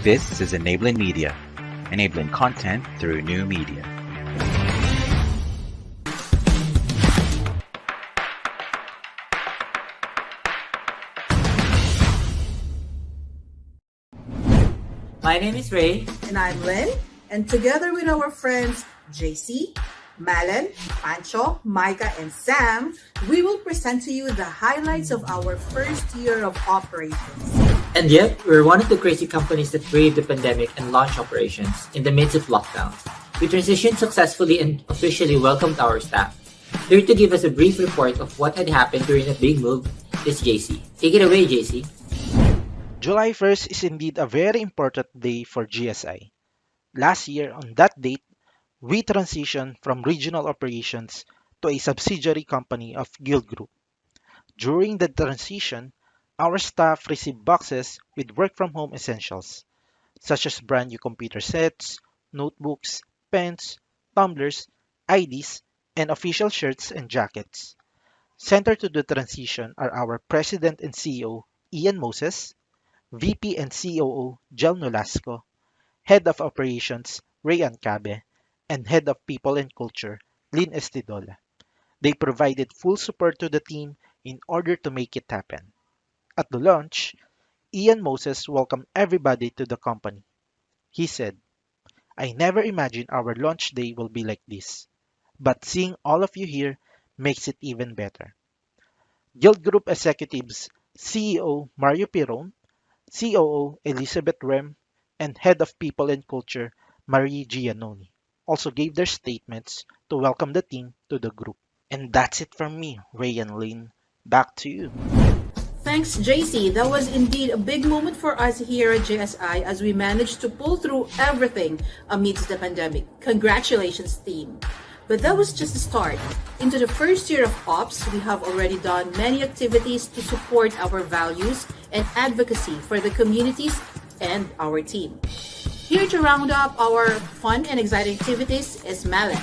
This is Enabling Media, enabling content through new media. My name is Ray. And I'm Lynn. And together with our friends JC, Malin, Pancho, Micah, and Sam, we will present to you the highlights of our first year of operations. And yet, we're one of the crazy companies that braved the pandemic and launched operations in the midst of lockdown. We transitioned successfully and officially welcomed our staff. Here to give us a brief report of what had happened during the big move is JC. Take it away, JC. July 1st is indeed a very important day for GSI. Last year, on that date, we transitioned from regional operations to a subsidiary company of Guild Group. During the transition, our staff received boxes with work-from-home essentials, such as brand new computer sets, notebooks, pens, tumblers, IDs, and official shirts and jackets. Centered to the transition are our President and CEO, Ian Moses, VP and COO Jel Nolasco, Head of Operations Rayan Cabe, and Head of People and Culture Lynn Estidola. They provided full support to the team in order to make it happen. At the launch, Ian Moses welcomed everybody to the company. He said, "I never imagined our launch day will be like this, but seeing all of you here makes it even better." Guild Group Executives CEO Mario Piron, COO Elizabeth Rem, and Head of People and Culture Marie Giannoni also gave their statements to welcome the team to the group. And that's it from me, Ray and Lynn. Back to you. Thanks, JC. That was indeed a big moment for us here at JSI as we managed to pull through everything amidst the pandemic. Congratulations, team. But that was just the start. Into the first year of ops, we have already done many activities to support our values and advocacy for the communities and our team. Here to round up our fun and exciting activities is Malin.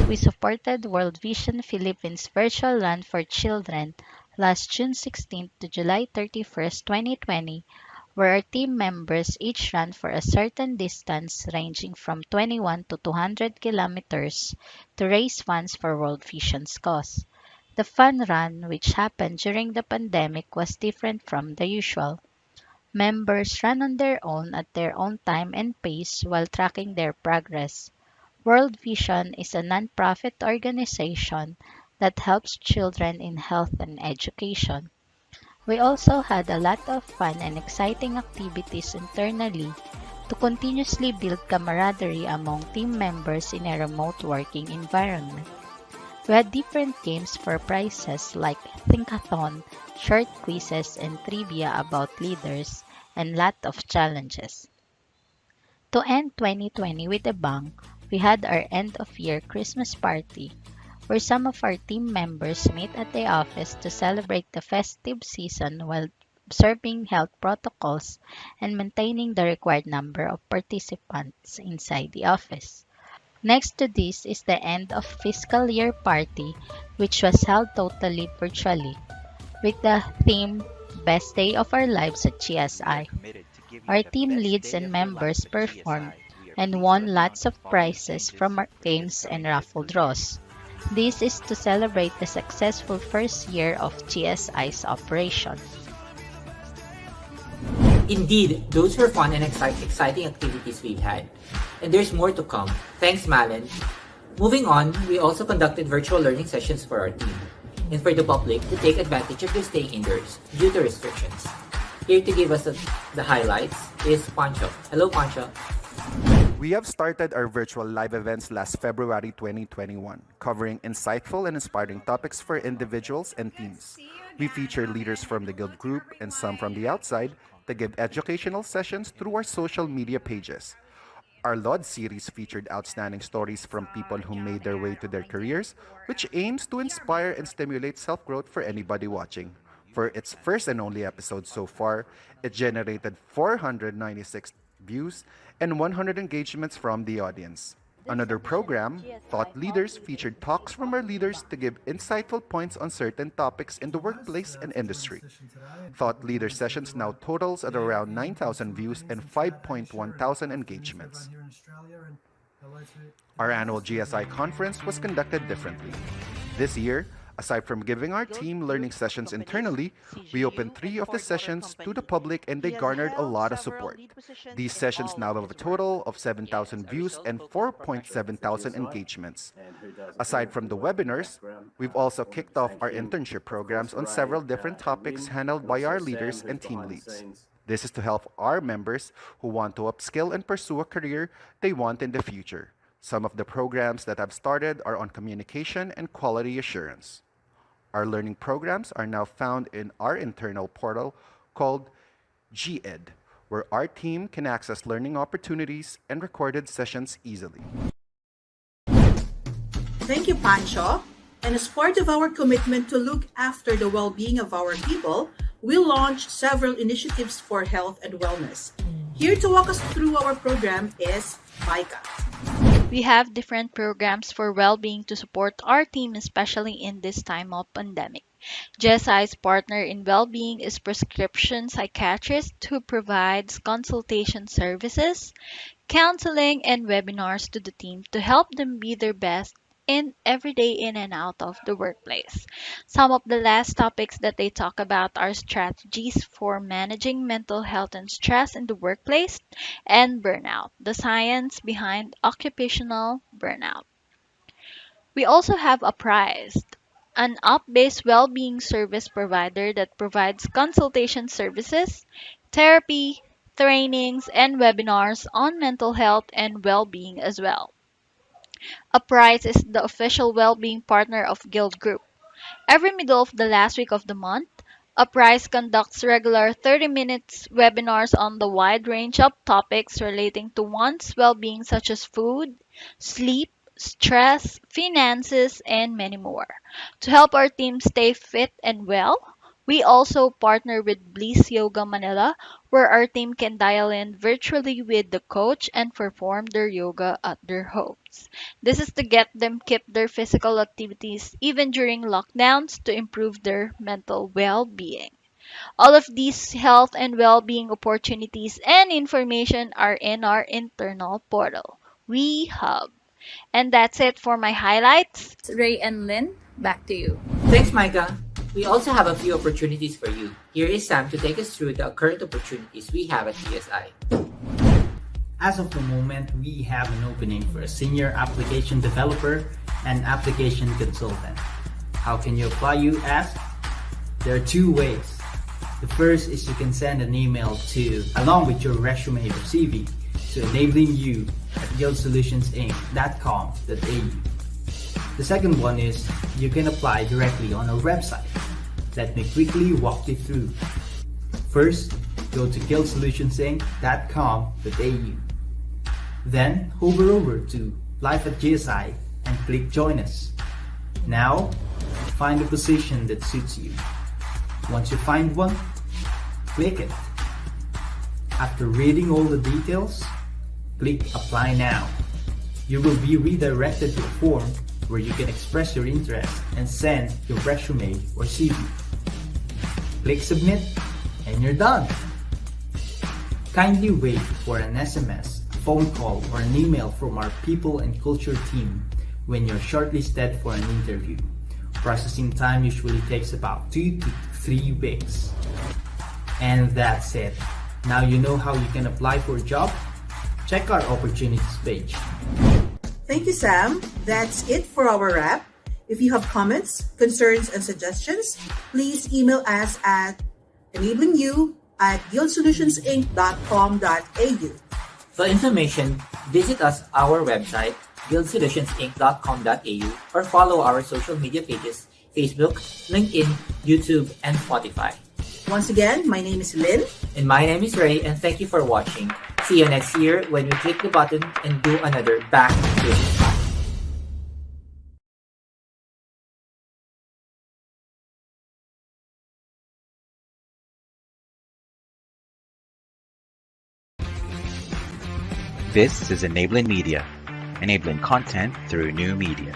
We supported World Vision Philippines Virtual Run for Children last June 16 to July 31st, 2020, where our team members each ran for a certain distance ranging from 21 to 200 kilometers to raise funds for World Vision's cause. The fun run, which happened during the pandemic, was different from the usual. Members ran on their own at their own time and pace while tracking their progress. World Vision is a non-profit organization that helps children in health and education. We also had a lot of fun and exciting activities internally to continuously build camaraderie among team members in a remote working environment. We had different games for prizes like Thinkathon, short quizzes and trivia about leaders, and lot of challenges. To end 2020 with a bang, we had our end-of-year Christmas party, where some of our team members meet at the office to celebrate the festive season while observing health protocols and maintaining the required number of participants inside the office. Next to this is the end of fiscal year party, which was held totally virtually, with the theme Best Day of Our Lives at GSI. Our team leads and members performed and won lots of prizes from our games and raffle draws. This is to celebrate the successful first year of GSI's operation. Indeed, those were fun and exciting activities we've had. And there's more to come. Thanks, Malin. Moving on, we also conducted virtual learning sessions for our team and for the public to take advantage of their staying indoors due to restrictions. Here to give us the highlights is Pancho. Hello, Pancho. We have started our virtual live events last February 2021, covering insightful and inspiring topics for individuals and teams. We feature leaders from the Guild Group and some from the outside to give educational sessions through our social media pages. Our LOD series featured outstanding stories from people who made their way to their careers, which aims to inspire and stimulate self-growth for anybody watching. For its first and only episode so far, it generated 496 views and 100 engagements from the audience. Another program, Thought Leaders, featured talks from our leaders to give insightful points on certain topics in the workplace and industry. Thought Leader sessions now totals at around 9,000 views and 5.1 thousand engagements. Our annual GSI conference was conducted differently. This year, aside from giving our team learning sessions internally, we opened 3 of the sessions to the public and they garnered a lot of support. These sessions now have a total of 7,000 views and 4.7 thousand engagements. Aside from the webinars, we've also kicked off our internship programs on several different topics handled by our leaders and team leads. This is to help our members who want to upskill and pursue a career they want in the future. Some of the programs that have started are on communication and quality assurance. Our learning programs are now found in our internal portal called GED, where our team can access learning opportunities and recorded sessions easily. Thank you, Pancho. And as part of our commitment to look after the well-being of our people, we launched several initiatives for health and wellness. Here to walk us through our program is Micah. We have different programs for well-being to support our team, especially in this time of pandemic. GSI's partner in well-being is prescription psychiatrist who provides consultation services, counseling, and webinars to the team to help them be their best in every day in and out of the workplace. Some of the last topics that they talk about are strategies for managing mental health and stress in the workplace and burnout, the science behind occupational burnout. We also have Apprised, an app-based well-being service provider that provides consultation services, therapy, trainings, and webinars on mental health and well-being as well. Uprise is the official well-being partner of Guild Group. Every middle of the last week of the month, Uprise conducts regular 30 minutes webinars on the wide range of topics relating to one's well-being such as food, sleep, stress, finances, and many more. To help our team stay fit and well, we also partner with Bliss Yoga Manila, where our team can dial in virtually with the coach and perform their yoga at their homes. This is to get them keep their physical activities even during lockdowns to improve their mental well-being. All of these health and well-being opportunities and information are in our internal portal, We Hub. And that's it for my highlights. Ray and Lynn, back to you. Thanks, Micah. We also have a few opportunities for you. Here is Sam to take us through the current opportunities we have at GSI. As of the moment, we have an opening for a senior application developer and application consultant. How can you apply, you ask? There are 2 ways. The first is you can send an email to, along with your resume or CV, to enablingyou@guildsolutionsinc.com.au. The second one is you can apply directly on our website. Let me quickly walk you through. First, go to guildsolutionsinc.com.au. Then hover over to Live at GSI and click Join Us. Now, find a position that suits you. Once you find one, click it. After reading all the details, click Apply Now. You will be redirected to a form where you can express your interest and send your resume or CV. Click Submit and you're done. Kindly wait for an SMS, a phone call, or an email from our People and Culture team when you're shortlisted for an interview. Processing time usually takes about 2 to 3 weeks. And that's it. Now you know how you can apply for a job? Check our opportunities page. Thank you, Sam. That's it for our wrap. If you have comments, concerns, and suggestions, please email us at enablingyou@guildsolutionsinc.com.au. For information, visit us our website, guildsolutionsinc.com.au, or follow our social media pages, Facebook, LinkedIn, YouTube, and Spotify. Once again, my name is Lynn. And my name is Ray, and thank you for watching. See you next year when we click the button and do another Back Business Talk. This is Enabling Media. enabling content through new media.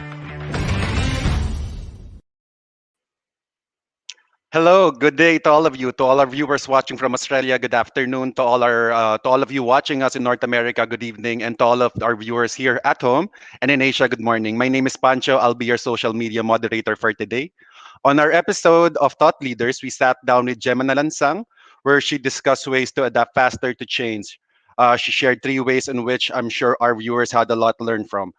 Hello, good day to all of you, to all our viewers watching from Australia. Good afternoon to all of you watching us in North America. Good evening, and to all of our viewers here at home and in Asia. Good morning. My name is Pancho. I'll be your social media moderator for today. On our episode of Thought Leaders, we sat down with Gemma Nalansang, where she discussed ways to adapt faster to change. She shared three ways in which I'm sure our viewers had a lot to learn from.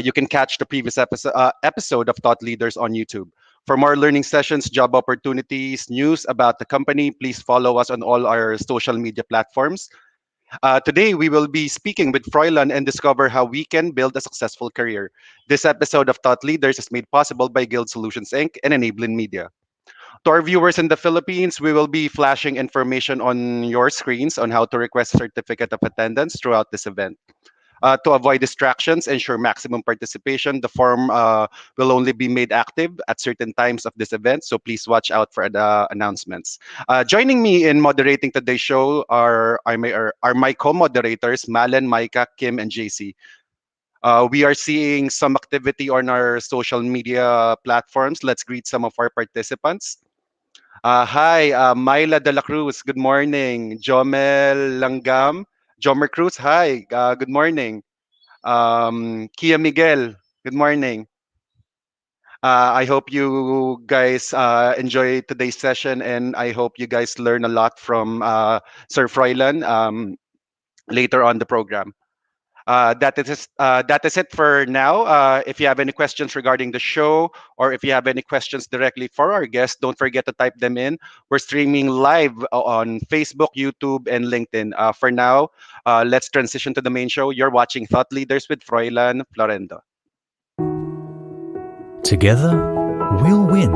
You can catch the previous episode of Thought Leaders on YouTube. For more learning sessions, job opportunities, news about the company, please follow us on all our social media platforms. Today, we will be speaking with Froilan and discover how we can build a successful career. This episode of Thought Leaders is made possible by Guild Solutions Inc. and Enabling Media. To our viewers in the Philippines, we will be flashing information on your screens on how to request certificate of attendance throughout this event. To avoid distractions, ensure maximum participation. The form will only be made active at certain times of this event, so please watch out for the announcements. Joining me in moderating today's show are my co-moderators, Malen, Micah, Kim, and JC. We are seeing some activity on our social media platforms. Let's greet some of our participants. Hi, Myla de la Cruz. Good morning. Jomel Langam. Jomer Cruz. Hi. Good morning. Kia Miguel. Good morning. I hope you guys enjoy today's session, and I hope you guys learn a lot from Sir Froilan later on the program. That is it for now. If you have any questions regarding the show, or if you have any questions directly for our guests, don't forget to type them in. We're streaming live on Facebook, YouTube, and LinkedIn. For now, let's transition to the main show. You're watching Thought Leaders with Froilan Florendo. Together, we'll win.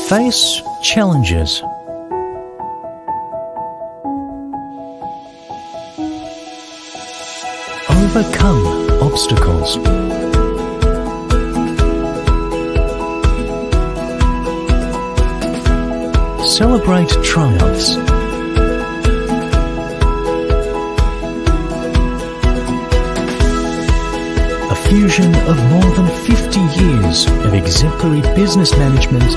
Face challenges. Overcome obstacles. Celebrate triumphs. A fusion of more than 50 years of exemplary business management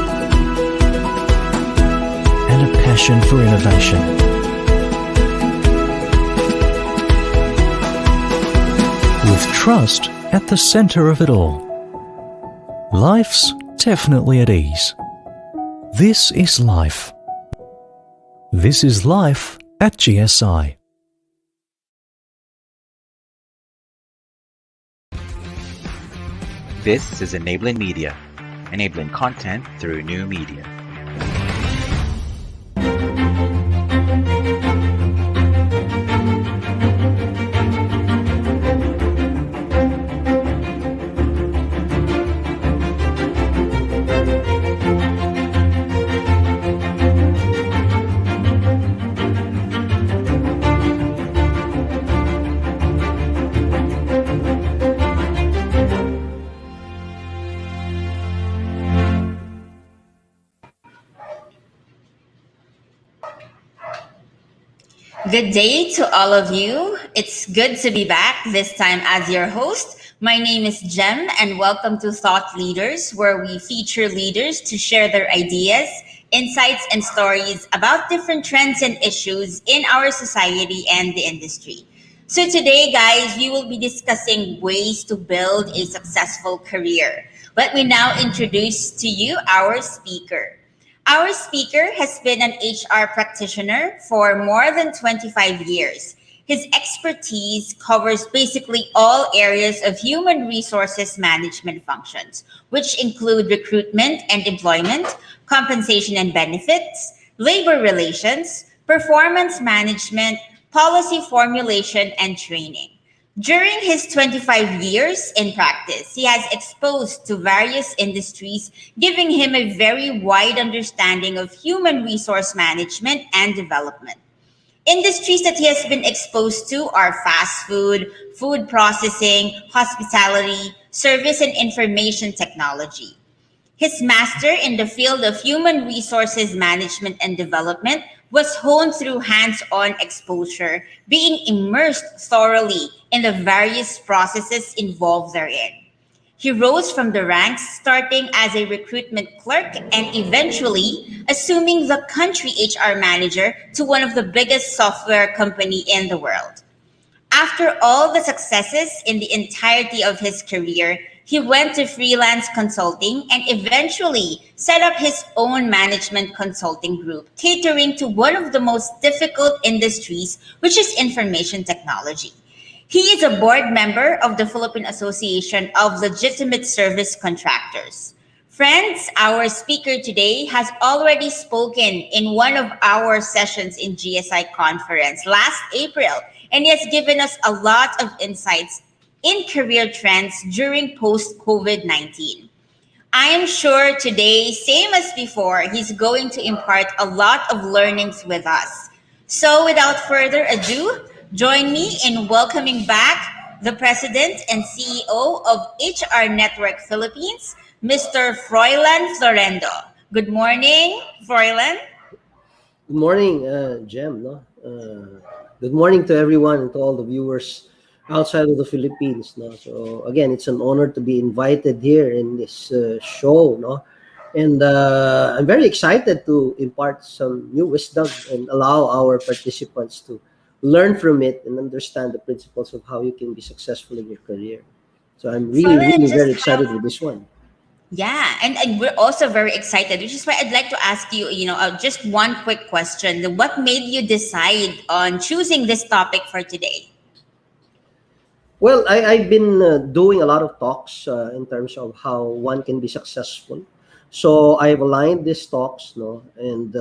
and a passion for innovation. With trust at the center of it all. Life's definitely at ease. This is life. This is life at GSI. This is Enabling Media, enabling content through new media. Good day to all of you. It's good to be back, this time as your host. My name is Jem, and welcome to Thought Leaders, where we feature leaders to share their ideas, insights, and stories about different trends and issues in our society and the industry. So today, guys, we will be discussing ways to build a successful career. Let me now introduce to you our speaker. Our speaker has been an HR practitioner for more than 25 years. His expertise covers basically all areas of human resources management functions, which include recruitment and employment, compensation and benefits, labor relations, performance management, policy formulation, and training. During his 25 years in practice, he has exposed to various industries, giving him a very wide understanding of human resource management and development. Industries that he has been exposed to are fast food, food processing, hospitality, service and information technology. His master in the field of human resources management and development was honed through hands on exposure, being immersed thoroughly in the various processes involved therein. He rose from the ranks, starting as a recruitment clerk and eventually assuming the country HR manager to one of the biggest software company in the world. After all the successes in the entirety of his career, he went to freelance consulting and eventually set up his own management consulting group, catering to one of the most difficult industries, which is information technology. He is a board member of the Philippine Association of Legitimate Service Contractors. Friends, our speaker today has already spoken in one of our sessions in GSI conference last April, and he has given us a lot of insights in career trends during post-COVID-19. I am sure today, same as before, he's going to impart a lot of learnings with us. So without further ado, join me in welcoming back the President and CEO of HR Network Philippines, Mr. Froilan Florendo. Good morning, Froilan. Good morning, Jem. No? Good morning to everyone and to all the viewers outside of the Philippines. No? So again, it's an honor to be invited here in this show. No? And I'm very excited to impart some new wisdom and allow our participants to learn from it and understand the principles of how you can be successful in your career. So I'm really, Froilan, really just very excited with this one. yeah, and we're also very excited, which is why I'd like to ask you, just one quick question. What made you decide on choosing this topic for today? Well, I've been doing a lot of talks in terms of how one can be successful. So I've aligned these talks, no, and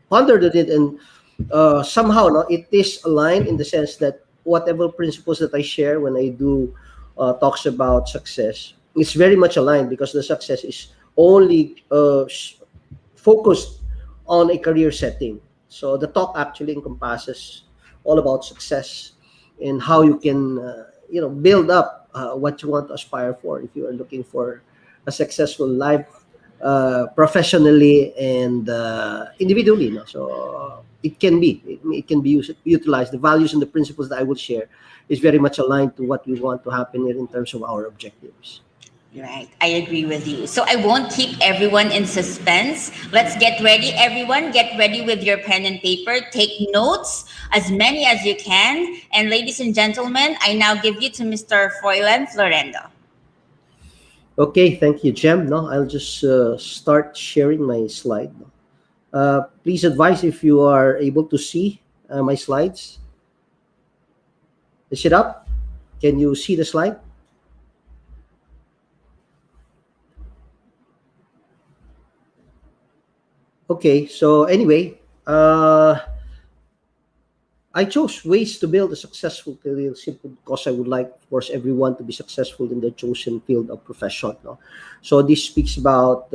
pondered it, and somehow, no, it is aligned in the sense that whatever principles that I share when I do talks about success, it's very much aligned because the success is only focused on a career setting. So the talk actually encompasses all about success and how you can, build up what you want to aspire for if you are looking for a successful life professionally and individually. No? So it can be utilized. The values and the principles that I will share is very much aligned to what we want to happen here in terms of our objectives. Right, I agree with you. So I won't keep everyone in suspense. Let's get ready, everyone. Get ready with your pen and paper. Take notes, as many as you can. And ladies and gentlemen, I now give you to Mr. Froilan Florendo. Okay, thank you, Jem. No, I'll just start sharing my slide. Please advise if you are able to see my slides. Is it up? Can you see the slide? Okay, so anyway, I chose ways to build a successful career simply because I would like, of course, everyone to be successful in their chosen field of profession. No? So this speaks about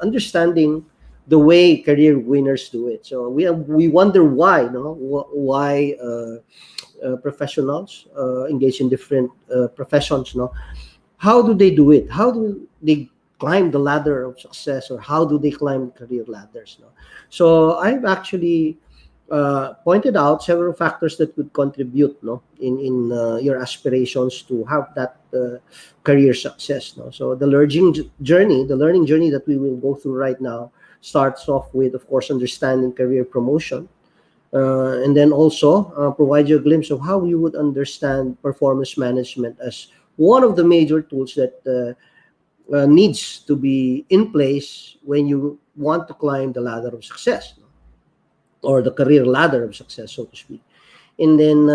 understanding the way career winners do it. So we wonder why, no, why professionals engage in different professions. No, how do they do it? How do they climb the ladder of success, or how do they climb career ladders? No? So I've actually pointed out several factors that would contribute, no, in your aspirations to have that career success. No? So the learning journey that we will go through right now starts off with, of course, understanding career promotion, and then also provide you a glimpse of how you would understand performance management as one of the major tools that needs to be in place when you want to climb the ladder of success, or the career ladder of success, so to speak. And then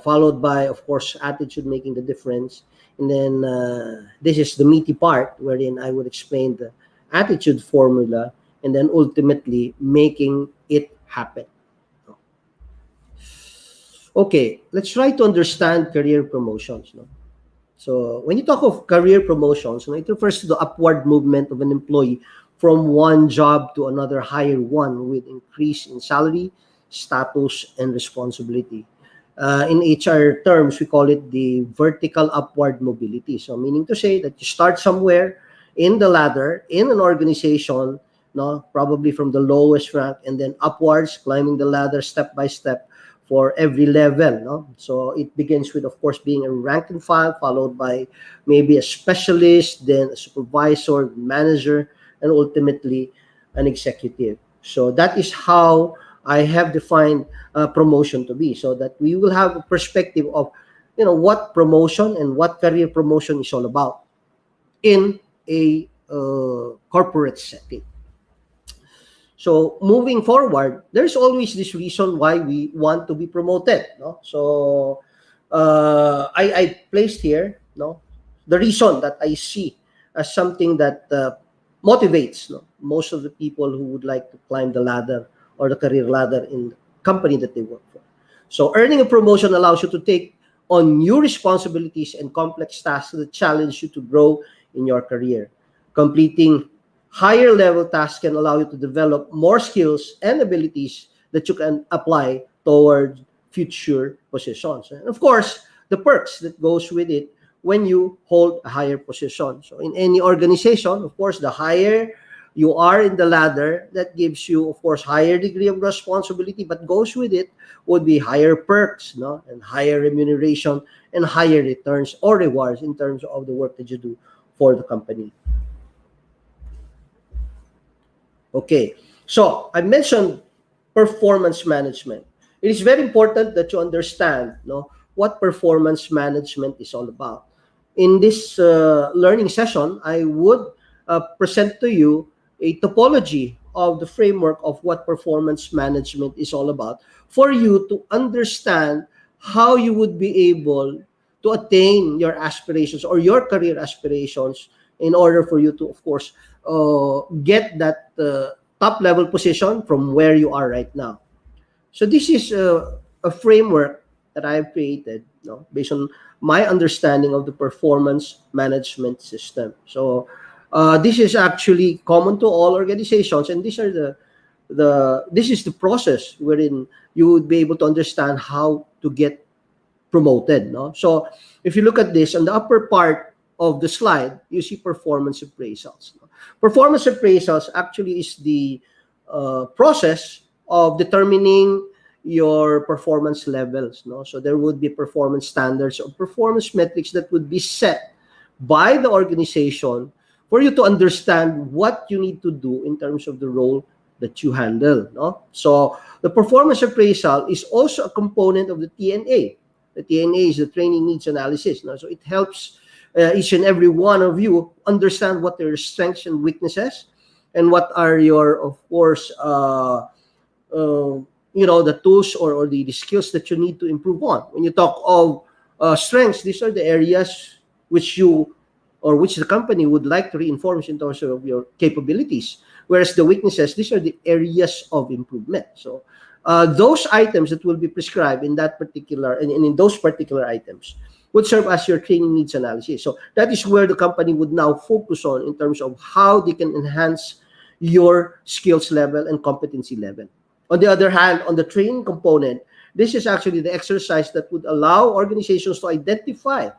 followed by, of course, attitude making the difference. And then this is the meaty part wherein I would explain the attitude formula and then ultimately making it happen. Okay, let's try to understand career promotions. No? So when you talk of career promotions, it refers to the upward movement of an employee from one job to another higher one with increase in salary, status, and responsibility. In HR terms, we call it the vertical upward mobility. So meaning to say that you start somewhere in the ladder, in an organization, no, probably from the lowest rank and then upwards, climbing the ladder step by step for every level, no. So it begins with, of course, being a rank and file, followed by maybe a specialist, then a supervisor, manager, and ultimately an executive. So that is how I have defined promotion to be, so that we will have a perspective of, what promotion and what career promotion is all about in a corporate setting. So moving forward, there's always this reason why we want to be promoted. No? So I placed here, no, the reason that I see as something that motivates, no, most of the people who would like to climb the ladder or the career ladder in the company that they work for. So earning a promotion allows you to take on new responsibilities and complex tasks that challenge you to grow in your career. Completing higher level tasks can allow you to develop more skills and abilities that you can apply toward future positions. And of course, the perks that goes with it when you hold a higher position. So in any organization, of course, the higher you are in the ladder, that gives you, of course, higher degree of responsibility, but goes with it would be higher perks, no, and higher remuneration and higher returns or rewards in terms of the work that you do for the company. Okay, so I mentioned performance management. It is very important that you understand, no, what performance management is all about. In this learning session, I would present to you a topology of the framework of what performance management is all about for you to understand how you would be able to attain your aspirations or your career aspirations in order for you to, of course, get that top level position from where you are right now. So this is a framework that I've created, based on my understanding of the performance management system. So this is actually common to all organizations, and these are this is the process wherein you would be able to understand how to get promoted. No, so if you look at this on the upper part of the slide, you see performance appraisals. Performance appraisals actually is the process of determining your performance levels. No, so there would be performance standards or performance metrics that would be set by the organization for you to understand what you need to do in terms of the role that you handle. No, so the performance appraisal is also a component of the TNA. The TNA is the training needs analysis. No, so it helps each and every one of you understand what their strengths and weaknesses, and what are your, of course, the tools or the skills that you need to improve on. When you talk of strengths, these are the areas which you or which the company would like to reinforce in terms of your capabilities. Whereas the weaknesses, these are the areas of improvement. So those items that will be prescribed in that particular and in those particular items would serve as your training needs analysis. So that is where the company would now focus on in terms of how they can enhance your skills level and competency level. On the other hand, on the training component, this is actually the exercise that would allow organizations to identify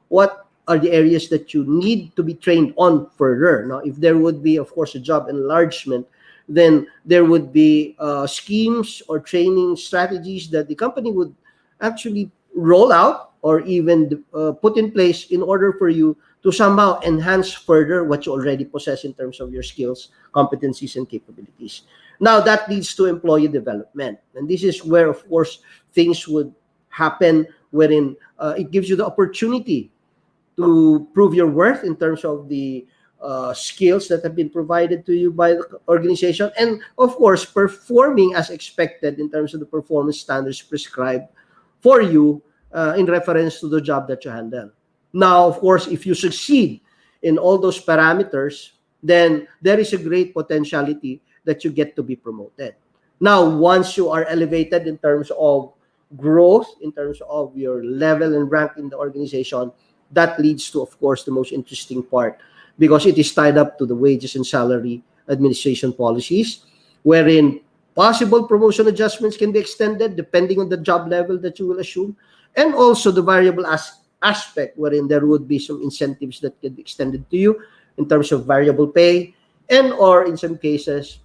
what are the areas that you need to be trained on further. Now, if there would be, of course, a job enlargement, then there would be schemes or training strategies that the company would actually roll out or even put in place in order for you to somehow enhance further what you already possess in terms of your skills, competencies, and capabilities. Now, that leads to employee development. And this is where, of course, things would happen wherein it gives you the opportunity to prove your worth in terms of the skills that have been provided to you by the organization, and of course performing as expected in terms of the performance standards prescribed for you in reference to the job that you handle. Now, of course, if you succeed in all those parameters, then there is a great potentiality that you get to be promoted. Now, once you are elevated in terms of growth, in terms of your level and rank in the organization, that leads to, of course, the most interesting part, because it is tied up to the wages and salary administration policies, wherein possible promotion adjustments can be extended depending on the job level that you will assume, and also the variable aspect wherein there would be some incentives that can be extended to you in terms of variable pay, and or in some cases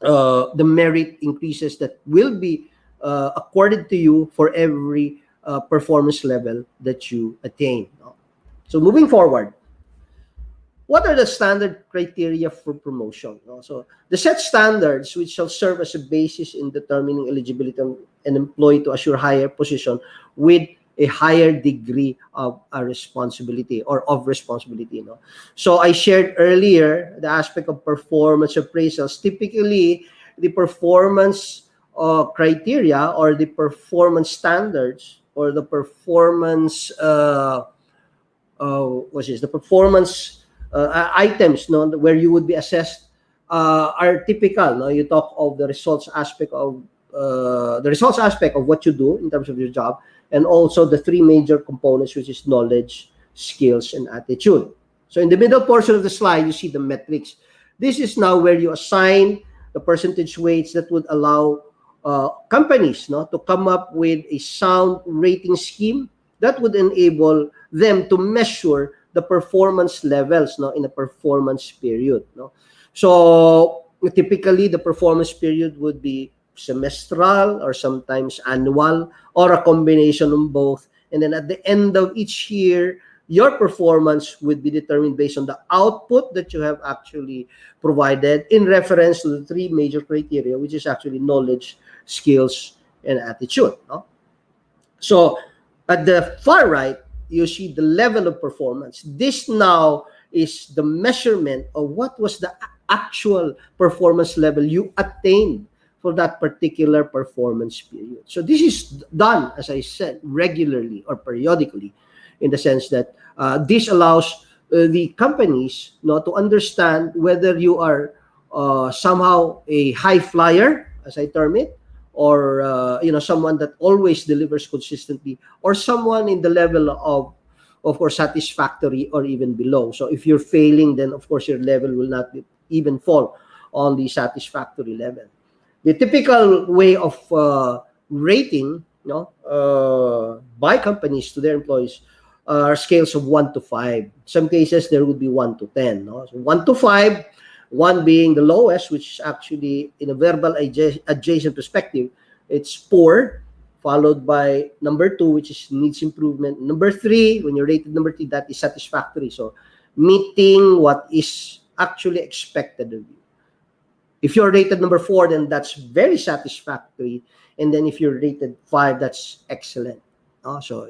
the merit increases that will be accorded to you for every performance level that you attain. No? So moving forward, what are the standard criteria for promotion? No? So the set standards which shall serve as a basis in determining eligibility of an employee to assure higher position with a higher degree of a responsibility or of responsibility. No? So I shared earlier the aspect of performance appraisals. Typically, the performance criteria or the performance standards or the performance what is the performance items, no, where you would be assessed are typical. No, you talk of the results aspect of what you do in terms of your job, and also the three major components, which is knowledge, skills, and attitude. So in the middle portion of the slide, you see the metrics. This is now where you assign the percentage weights that would allow companies, no, to come up with a sound rating scheme that would enable them to measure the performance levels, no, in a performance period. No? So typically the performance period would be semestral or sometimes annual or a combination of both. And then at the end of each year, your performance would be determined based on the output that you have actually provided in reference to the three major criteria, which is actually knowledge, skills, and attitude. No? So at the far right, you see the level of performance. This now is the measurement of what was the actual performance level you attained for that particular performance period. So this is done, as I said, regularly or periodically, in the sense that this allows the companies, no, to understand whether you are somehow a high flyer, as I term it, or someone that always delivers consistently, or someone in the level of course, satisfactory or even below. So if you're failing, then of course your level will not even fall on the satisfactory level. The typical way of rating, by companies to their employees are scales of 1 to 5. Some cases there would be 1 to 10. No? So 1 to 5, 1 being the lowest, which is actually in a verbal adjacent perspective, it's poor, followed by number 2, which is needs improvement. Number 3, when you're rated number 3, that is satisfactory. So meeting what is actually expected of you. If you're rated number 4, then that's very satisfactory. And then if you're rated 5, that's excellent. So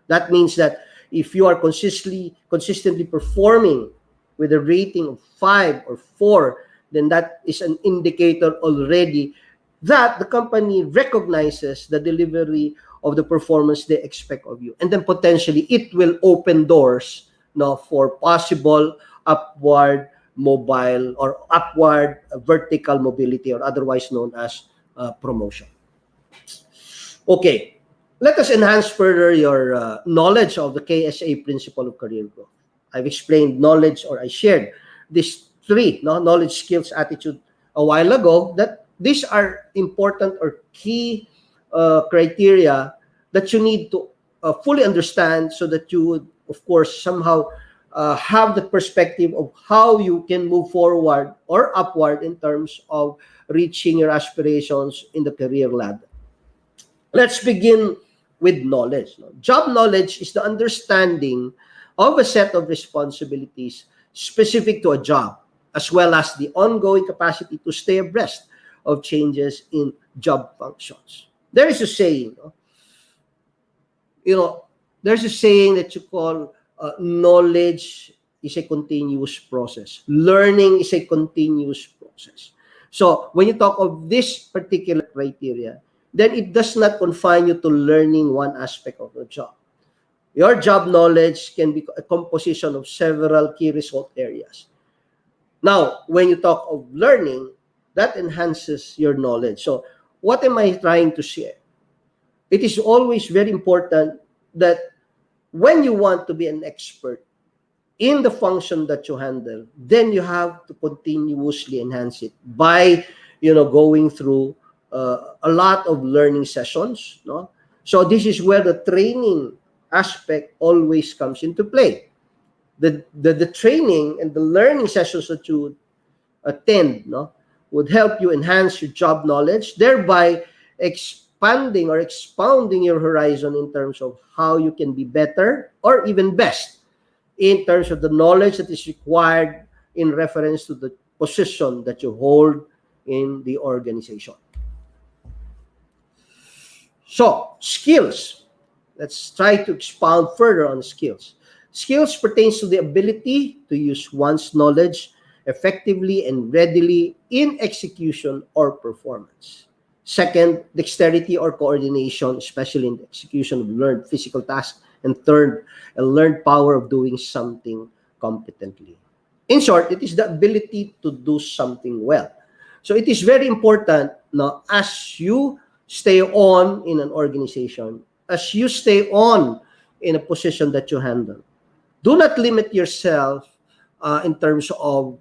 that means that if you are consistently performing with a rating of 5 or 4, then that is an indicator already that the company recognizes the delivery of the performance they expect of you. And then potentially it will open doors for possible upward mobile or upward vertical mobility, or otherwise known as promotion. Okay, let us enhance further your knowledge of the KSA principle of career growth. I've explained knowledge, or I shared these three, knowledge, skills, attitude, a while ago, that these are important or key criteria that you need to fully understand, so that you would, of course, somehow have the perspective of how you can move forward or upward in terms of reaching your aspirations in the career ladder. Let's begin with knowledge. Job knowledge is the understanding of a set of responsibilities specific to a job, as well as the ongoing capacity to stay abreast of changes in job functions. There is a saying, there's a saying that you call knowledge is a continuous process. Learning is a continuous process. So when you talk of this particular criteria, then it does not confine you to learning one aspect of the job. Your job knowledge can be a composition of several key result areas. Now, when you talk of learning, that enhances your knowledge. So what am I trying to say? It is always very important that when you want to be an expert in the function that you handle, then you have to continuously enhance it by, going through a lot of learning sessions. So this is where the training aspect always comes into play. The training and the learning sessions that you attend, no, would help you enhance your job knowledge, thereby expanding or expounding your horizon in terms of how you can be better or even best in terms of the knowledge that is required in reference to the position that you hold in the organization. So, skills. Let's try to expound further on skills. Skills pertains to the ability to use one's knowledge effectively and readily in execution or performance. Second, dexterity or coordination, especially in the execution of learned physical tasks. And third, a learned power of doing something competently. In short, it is the ability to do something well. So it is very important now as you stay on in an organization, as you stay on in a position that you handle. Do not limit yourself in terms of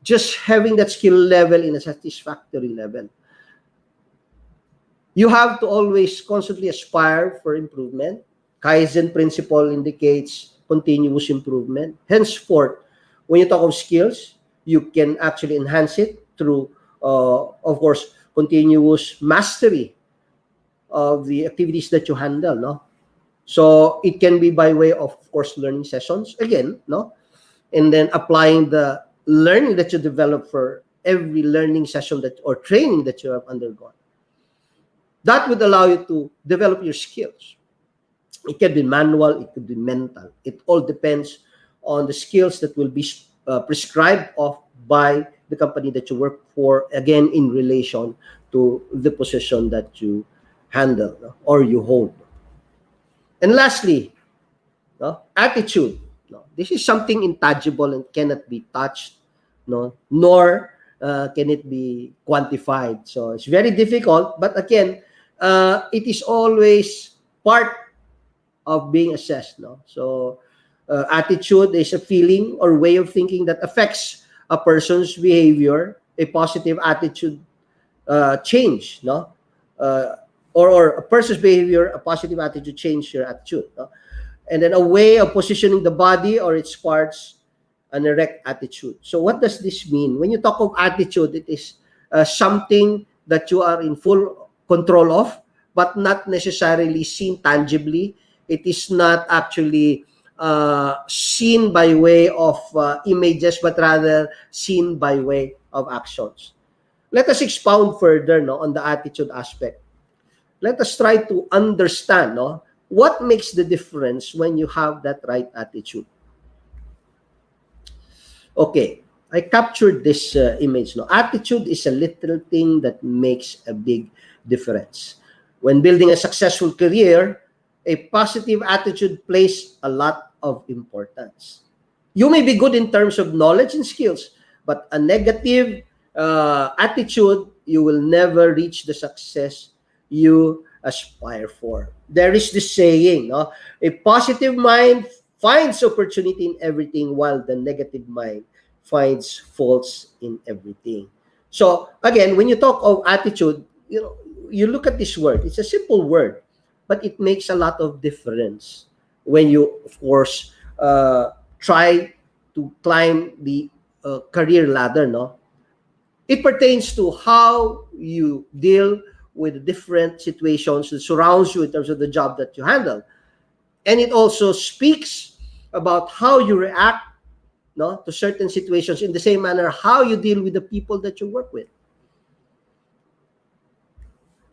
just having that skill level in a satisfactory level. You have to always constantly aspire for improvement. Kaizen principle indicates continuous improvement. Henceforth, when you talk of skills, you can actually enhance it through, of course, continuous mastery of the activities that you handle, no? So it can be by way of course, learning sessions, again, no? And then applying the learning that you develop for every learning session that or training that you have undergone. That would allow you to develop your skills. It can be manual, it could be mental. It all depends on the skills that will be prescribed of by the company that you work for, again, in relation to the position that you handle, no, or you hold. And lastly, no, attitude. No, this is something intangible and cannot be touched, no, nor can it be quantified. So it's very difficult, but again, it is always part of being assessed. No, so attitude is a feeling or way of thinking that affects a person's behavior. A positive attitude change, no, or a person's behavior, a positive attitude change your attitude, no? And then a way of positioning the body or its parts, an erect attitude. So what does this mean? When you talk of attitude, it is something that you are in full control of, but not necessarily seen tangibly. It is not actually seen by way of images, but rather seen by way of actions. Let us expound further, no, on the attitude aspect. Let us try to understand, no, what makes the difference when you have that right attitude. Okay, I captured this image. No, attitude is a little thing that makes a big difference. When building a successful career, a positive attitude plays a lot of importance. You may be good in terms of knowledge and skills, but a negative attitude, you will never reach the success you aspire for. There is this saying, no? A positive mind finds opportunity in everything, while the negative mind finds faults in everything. So again, when you talk of attitude, you know, you look at this word. It's a simple word, but it makes a lot of difference when you, of course, try to climb the career ladder, no? It pertains to how you deal with different situations that surrounds you in terms of the job that you handle. And it also speaks about how you react, no, to certain situations, in the same manner how you deal with the people that you work with.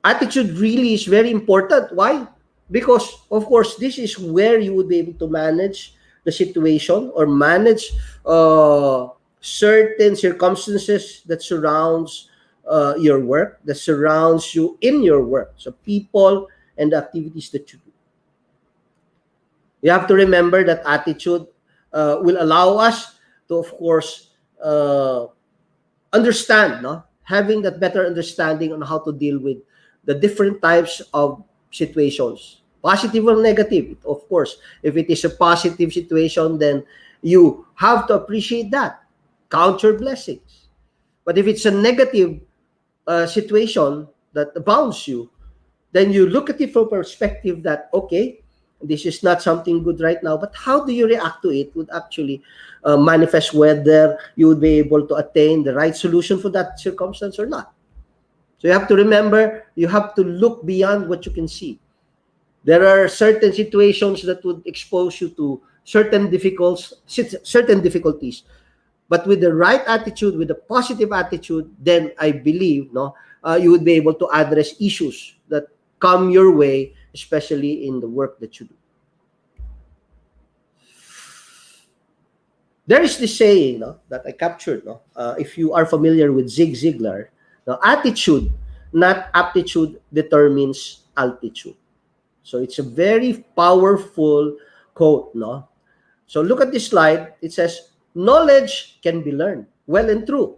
Attitude really is very important. Why? Because, of course, this is where you would be able to manage the situation or manage certain circumstances that surrounds your work, that surrounds you in your work. So people and the activities that you do. You have to remember that attitude will allow us to, of course, understand, no? Having that better understanding on how to deal with the different types of situations, positive or negative. Of course, if it is a positive situation, then you have to appreciate that, count your blessings. But if it's a negative situation that abounds you, then you look at it from perspective that, okay, this is not something good right now, but how do you react to it would actually manifest whether you would be able to attain the right solution for that circumstance or not. So you have to remember, you have to look beyond what you can see. There are certain situations that would expose you to certain difficulties. But with the right attitude, with a positive attitude, then I believe you would be able to address issues that come your way, especially in the work that you do. There is this saying that I captured. If you are familiar with Zig Ziglar, attitude, not aptitude, determines altitude. So it's a very powerful quote. So look at this slide. It says, knowledge can be learned, well and true.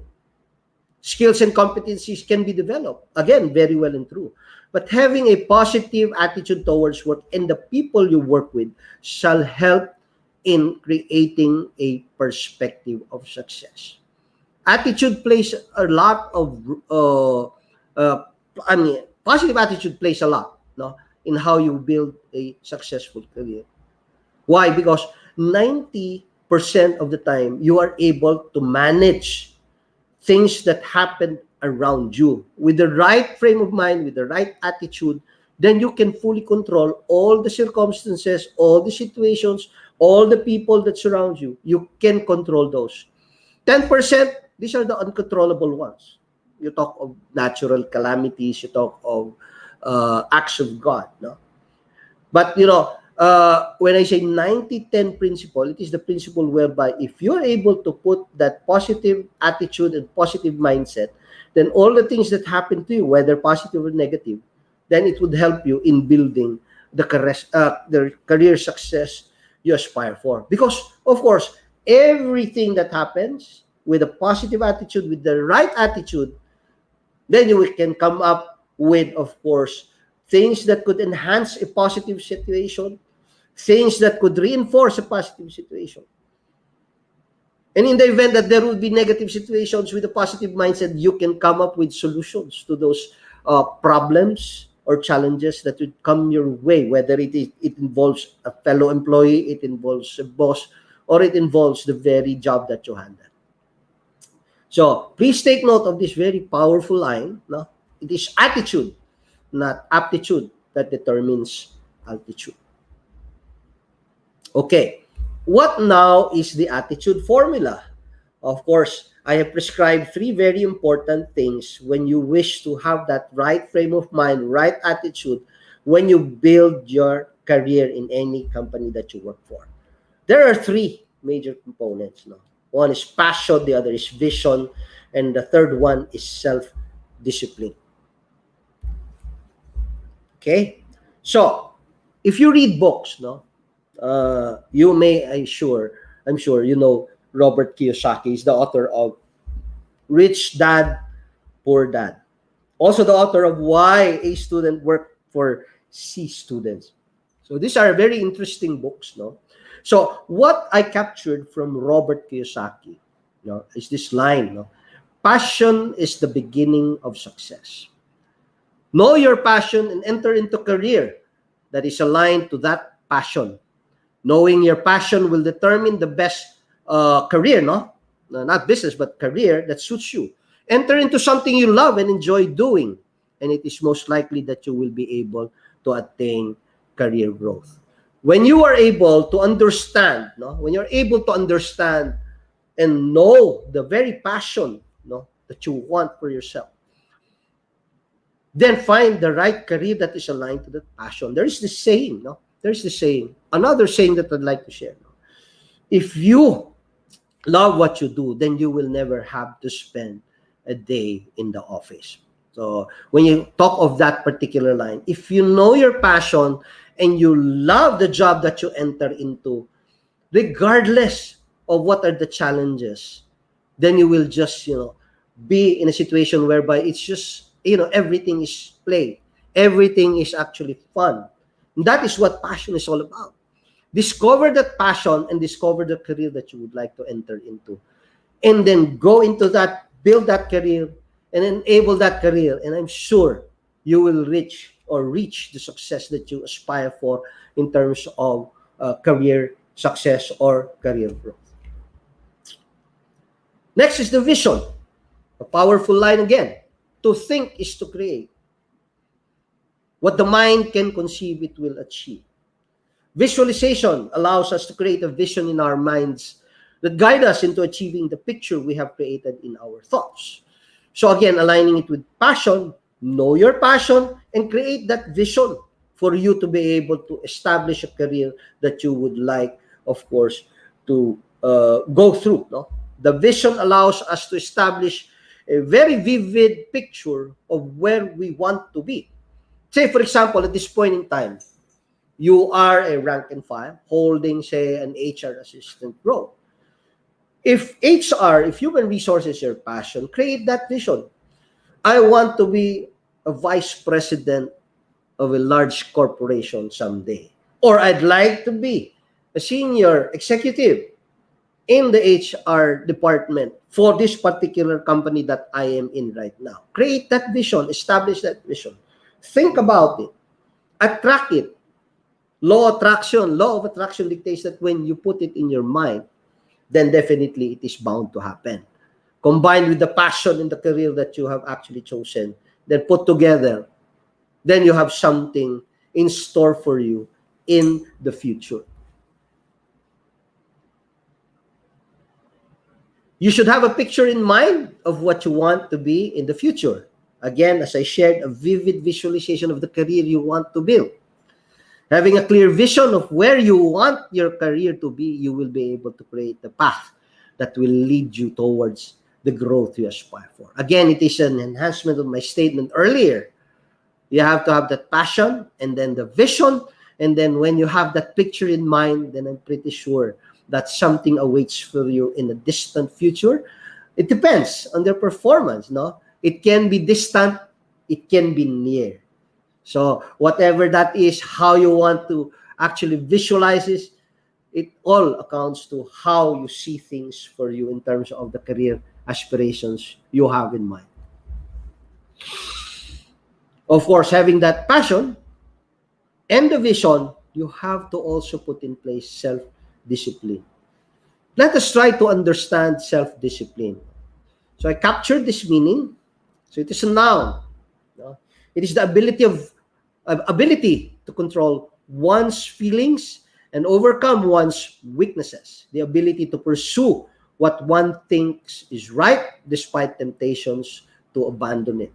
Skills and competencies can be developed, again, very well and true. But having a positive attitude towards work and the people you work with shall help in creating a perspective of success. Attitude plays a lot of, positive attitude plays a lot in how you build a successful career. Why? Because 90% of the time, you are able to manage things that happen around you. With the right frame of mind, with the right attitude, then you can fully control all the circumstances, all the situations, all the people that surround you. You can control those. 10%, these are the uncontrollable ones. You talk of natural calamities, you talk of acts of God. But, when I say 90-10 principle, it is the principle whereby if you're able to put that positive attitude and positive mindset, then all the things that happen to you, whether positive or negative, then it would help you in building the career success you aspire for. Because, of course, everything that happens with a positive attitude, with the right attitude, then you can come up with, of course, things that could enhance a positive situation, things that could reinforce a positive situation. And in the event that there will be negative situations, with a positive mindset, you can come up with solutions to those problems or challenges that would come your way, whether it involves a fellow employee, it involves a boss, or it involves the very job that you handle. So please take note of this very powerful line. It is attitude, not aptitude, that determines altitude. Okay, what now is the attitude formula? Of course, I have prescribed 3 very important things when you wish to have that right frame of mind, right attitude, when you build your career in any company that you work for. There are 3 major components. One is passion, the other is vision, and the third one is self-discipline. Okay? So, if you read books, you may, I'm sure you know Robert Kiyosaki is the author of Rich Dad, Poor Dad. Also the author of Why A Student Works for C Students. So these are very interesting books. So what I captured from Robert Kiyosaki is this line. Passion is the beginning of success. Know your passion and enter into career that is aligned to that passion. Knowing your passion will determine the best career, not business, but career that suits you. Enter into something you love and enjoy doing, and it is most likely that you will be able to attain career growth. When you are able to understand, when you're able to understand and know the very passion that you want for yourself, then find the right career that is aligned to that passion. There is this saying, There's the saying, another saying that I'd like to share. If you love what you do, then you will never have to spend a day in the office. So when you talk of that particular line, if you know your passion and you love the job that you enter into, regardless of what are the challenges, then you will just, be in a situation whereby it's just, everything is play. Everything is actually fun. And that is what passion is all about. Discover that passion and discover the career that you would like to enter into. And then go into that, build that career, and enable that career. And I'm sure you will reach or reach the success that you aspire for in terms of career success or career growth. Next is the vision. A powerful line again. To think is to create. What the mind can conceive, it will achieve. Visualization allows us to create a vision in our minds that guide us into achieving the picture we have created in our thoughts. So again, aligning it with passion, know your passion and create that vision for you to be able to establish a career that you would like, of course, to go through. No? The vision allows us to establish a very vivid picture of where we want to be. Say, for example, at this point in time, you are a rank and file holding, say, an HR assistant role. If HR, if human resources is your passion, create that vision. I want to be a vice president of a large corporation someday. Or I'd like to be a senior executive in the HR department for this particular company that I am in right now. Create that vision, establish that vision. Think about it, attract it. Law of attraction dictates that when you put it in your mind, then definitely it is bound to happen. Combined with the passion in the career that you have actually chosen, then put together, then you have something in store for you in the future. You should have a picture in mind of what you want to be in the future. Again, as I shared, a vivid visualization of the career you want to build. Having a clear vision of where you want your career to be, you will be able to create the path that will lead you towards the growth you aspire for. Again, it is an enhancement of my statement earlier. You have to have that passion and then the vision. And then when you have that picture in mind, then I'm pretty sure that something awaits for you in a distant future. It depends on their performance, no? It can be distant, it can be near. So whatever that is, how you want to actually visualize this, it all accounts to how you see things for you in terms of the career aspirations you have in mind. Of course, having that passion and the vision, you have to also put in place self-discipline. Let us try to understand self-discipline. So I captured this meaning. So it is a noun. No? It is the ability to control one's feelings and overcome one's weaknesses. The ability to pursue what one thinks is right despite temptations to abandon it.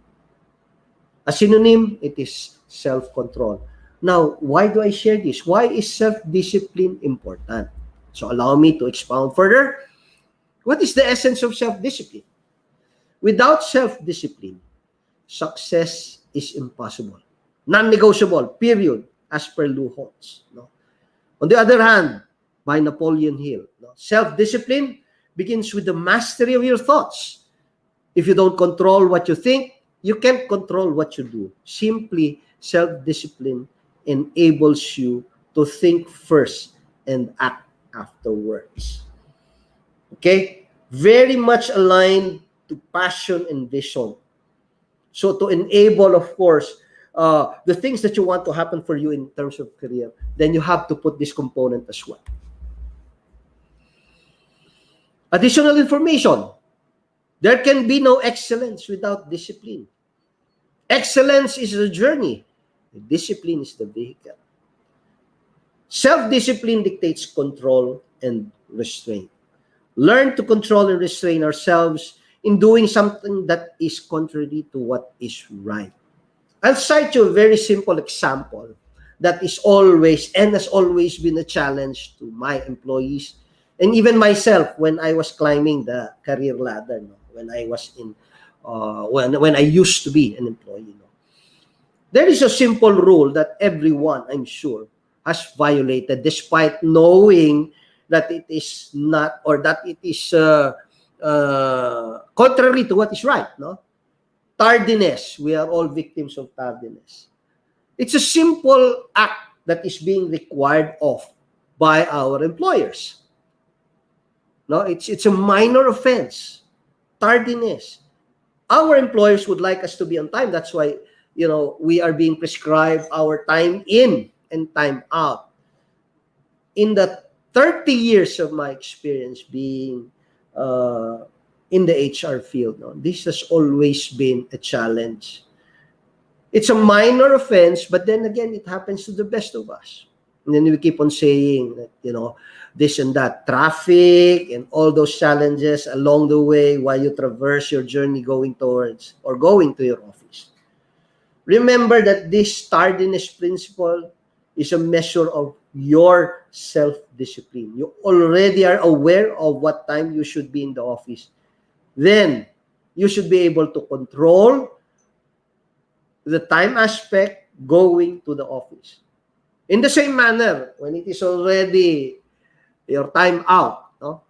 A synonym, it is self-control. Now, why do I share this? Why is self-discipline important? So allow me to expound further. What is the essence of self-discipline? Without self-discipline, success is impossible. Non-negotiable, period, as per Lou Holtz. No? On the other hand, by Napoleon Hill, no? Self-discipline begins with the mastery of your thoughts. If you don't control what you think, you can't control what you do. Simply, self-discipline enables you to think first and act afterwards. Okay? Very much aligned to passion and vision. So to enable, of course, the things that you want to happen for you in terms of career, then you have to put this component as well. Additional information. There can be no excellence without discipline. Excellence is a journey. Discipline is the vehicle. Self-discipline dictates control and restraint. Learn to control and restrain ourselves in doing something that is contrary to what is right. I'll cite you a very simple example that is always and has always been a challenge to my employees and even myself when I was climbing the career ladder, no? When I was in, when I used to be an employee. No? There is a simple rule that everyone, I'm sure, has violated despite knowing that it is not, or that it is contrary to what is right. No? Tardiness. We are all victims of tardiness. It's a simple act that is being required of by our employers. No, it's a minor offense. Tardiness. Our employers would like us to be on time. That's why we are being prescribed our time in and time out. In the 30 years of my experience being uh, in the HR field, no, this has always been a challenge. It's a minor offense, but then again, it happens to the best of us. And then we keep on saying that, this and that, traffic and all those challenges along the way while you traverse your journey going towards or going to your office. Remember that this tardiness principle is a measure of your self-discipline. You already are aware of what time you should be in the office. Then you should be able to control the time aspect going to the office. In the same manner, when it is already your time out, no?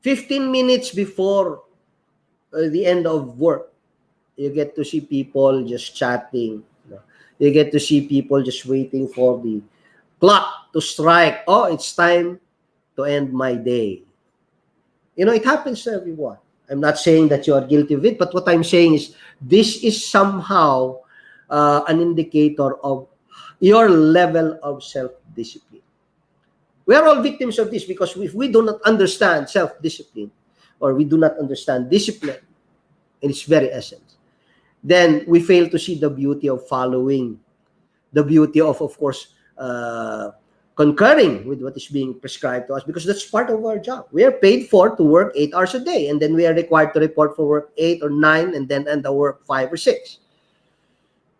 15 minutes before the end of work, you get to see people just chatting. No? You get to see people just waiting for the clock to strike. Oh, it's time to end my day. It happens to everyone. I'm not saying that you are guilty of it, but what I'm saying is this is somehow an indicator of your level of self-discipline. We are all victims of this because if we do not understand self-discipline or we do not understand discipline in its very essence, then we fail to see the beauty of following, the beauty of course, concurring with what is being prescribed to us, because that's part of our job. We are paid to work 8 hours a day, and then we are required to report for work 8 or 9, and then end the work 5 or 6.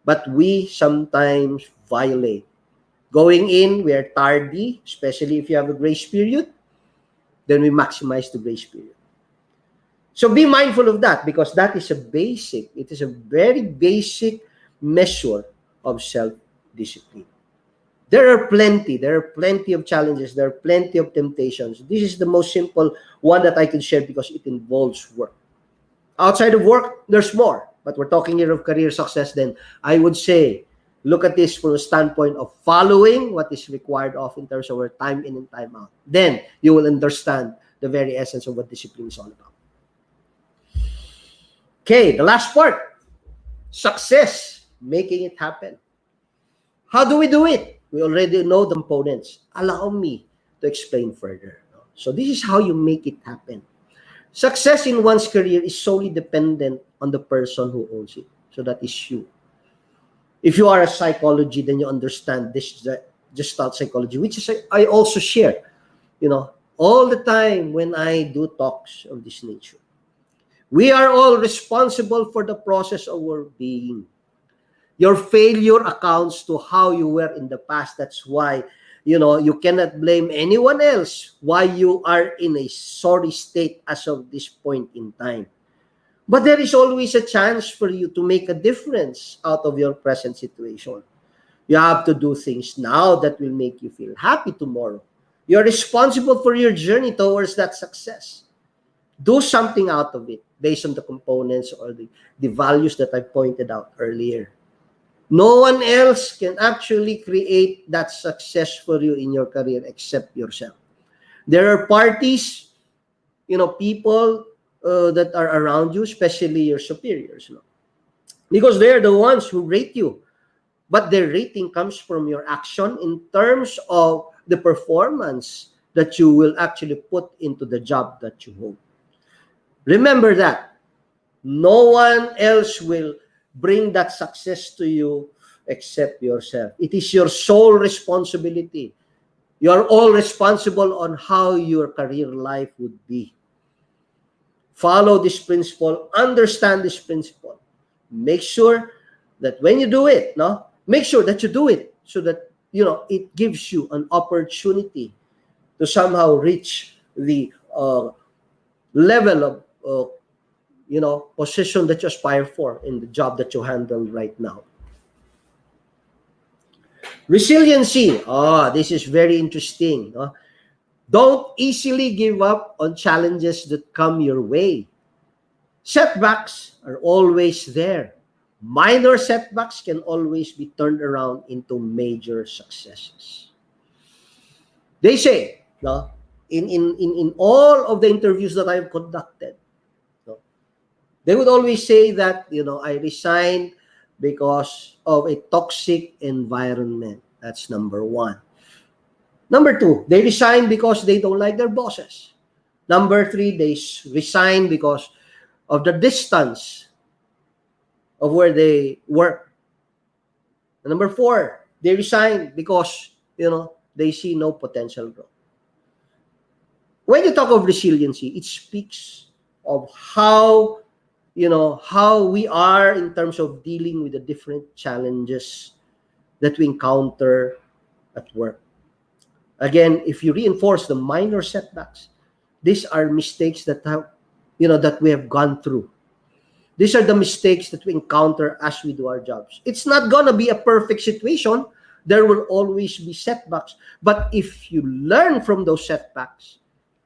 But we sometimes violate. Going in, we are tardy, especially if you have a grace period, then we maximize the grace period. So be mindful of that, because that is it is a very basic measure of self-discipline. There are plenty of challenges, there are plenty of temptations. This is the most simple one that I can share because it involves work. Outside of work, there's more, but we're talking here of career success. Then I would say, look at this from the standpoint of following what is required of in terms of our time in and time out. Then you will understand the very essence of what discipline is all about. Okay, the last part, success, making it happen. How do we do it? We already know the components. Allow me to explain further. So this is how you make it happen. Success in one's career is solely dependent on the person who owns it. So that is you. If you are a psychology, then you understand this Gestalt psychology, which is I also share, all the time when I do talks of this nature. We are all responsible for the process of our being. Your failure accounts to how you were in the past. That's why, you cannot blame anyone else why you are in a sorry state as of this point in time. But there is always a chance for you to make a difference out of your present situation. You have to do things now that will make you feel happy tomorrow. You're responsible for your journey towards that success. Do something out of it based on the components or the values that I pointed out earlier. No one else can actually create that success for you in your career except yourself. There are parties, people that are around you, especially your superiors, because they're the ones who rate you. But their rating comes from your action in terms of the performance that you will actually put into the job that you hold. Remember that. No one else will bring that success to you except yourself. It is your sole responsibility. You are all responsible on how your career life would be. Follow this principle, understand this principle. Make sure that when you do it, make sure that you do it so that, it gives you an opportunity to somehow reach the level of, position that you aspire for in the job that you handle right now. Resiliency. This is very interesting. Don't easily give up on challenges that come your way. Setbacks are always there. Minor setbacks can always be turned around into major successes. They say, in all of the interviews that I've conducted, They would always say that, I resigned because of a toxic environment. That's number one. Number two, they resign because they don't like their bosses. Number three, they resign because of the distance of where they work. And number four, they resign because, they see no potential growth. When you talk of resiliency, it speaks of how we are in terms of dealing with the different challenges that we encounter at work. Again, if you reinforce the minor setbacks, these are mistakes that we have gone through. These are the mistakes that we encounter as we do our jobs. It's not gonna be a perfect situation. There will always be setbacks. But if you learn from those setbacks,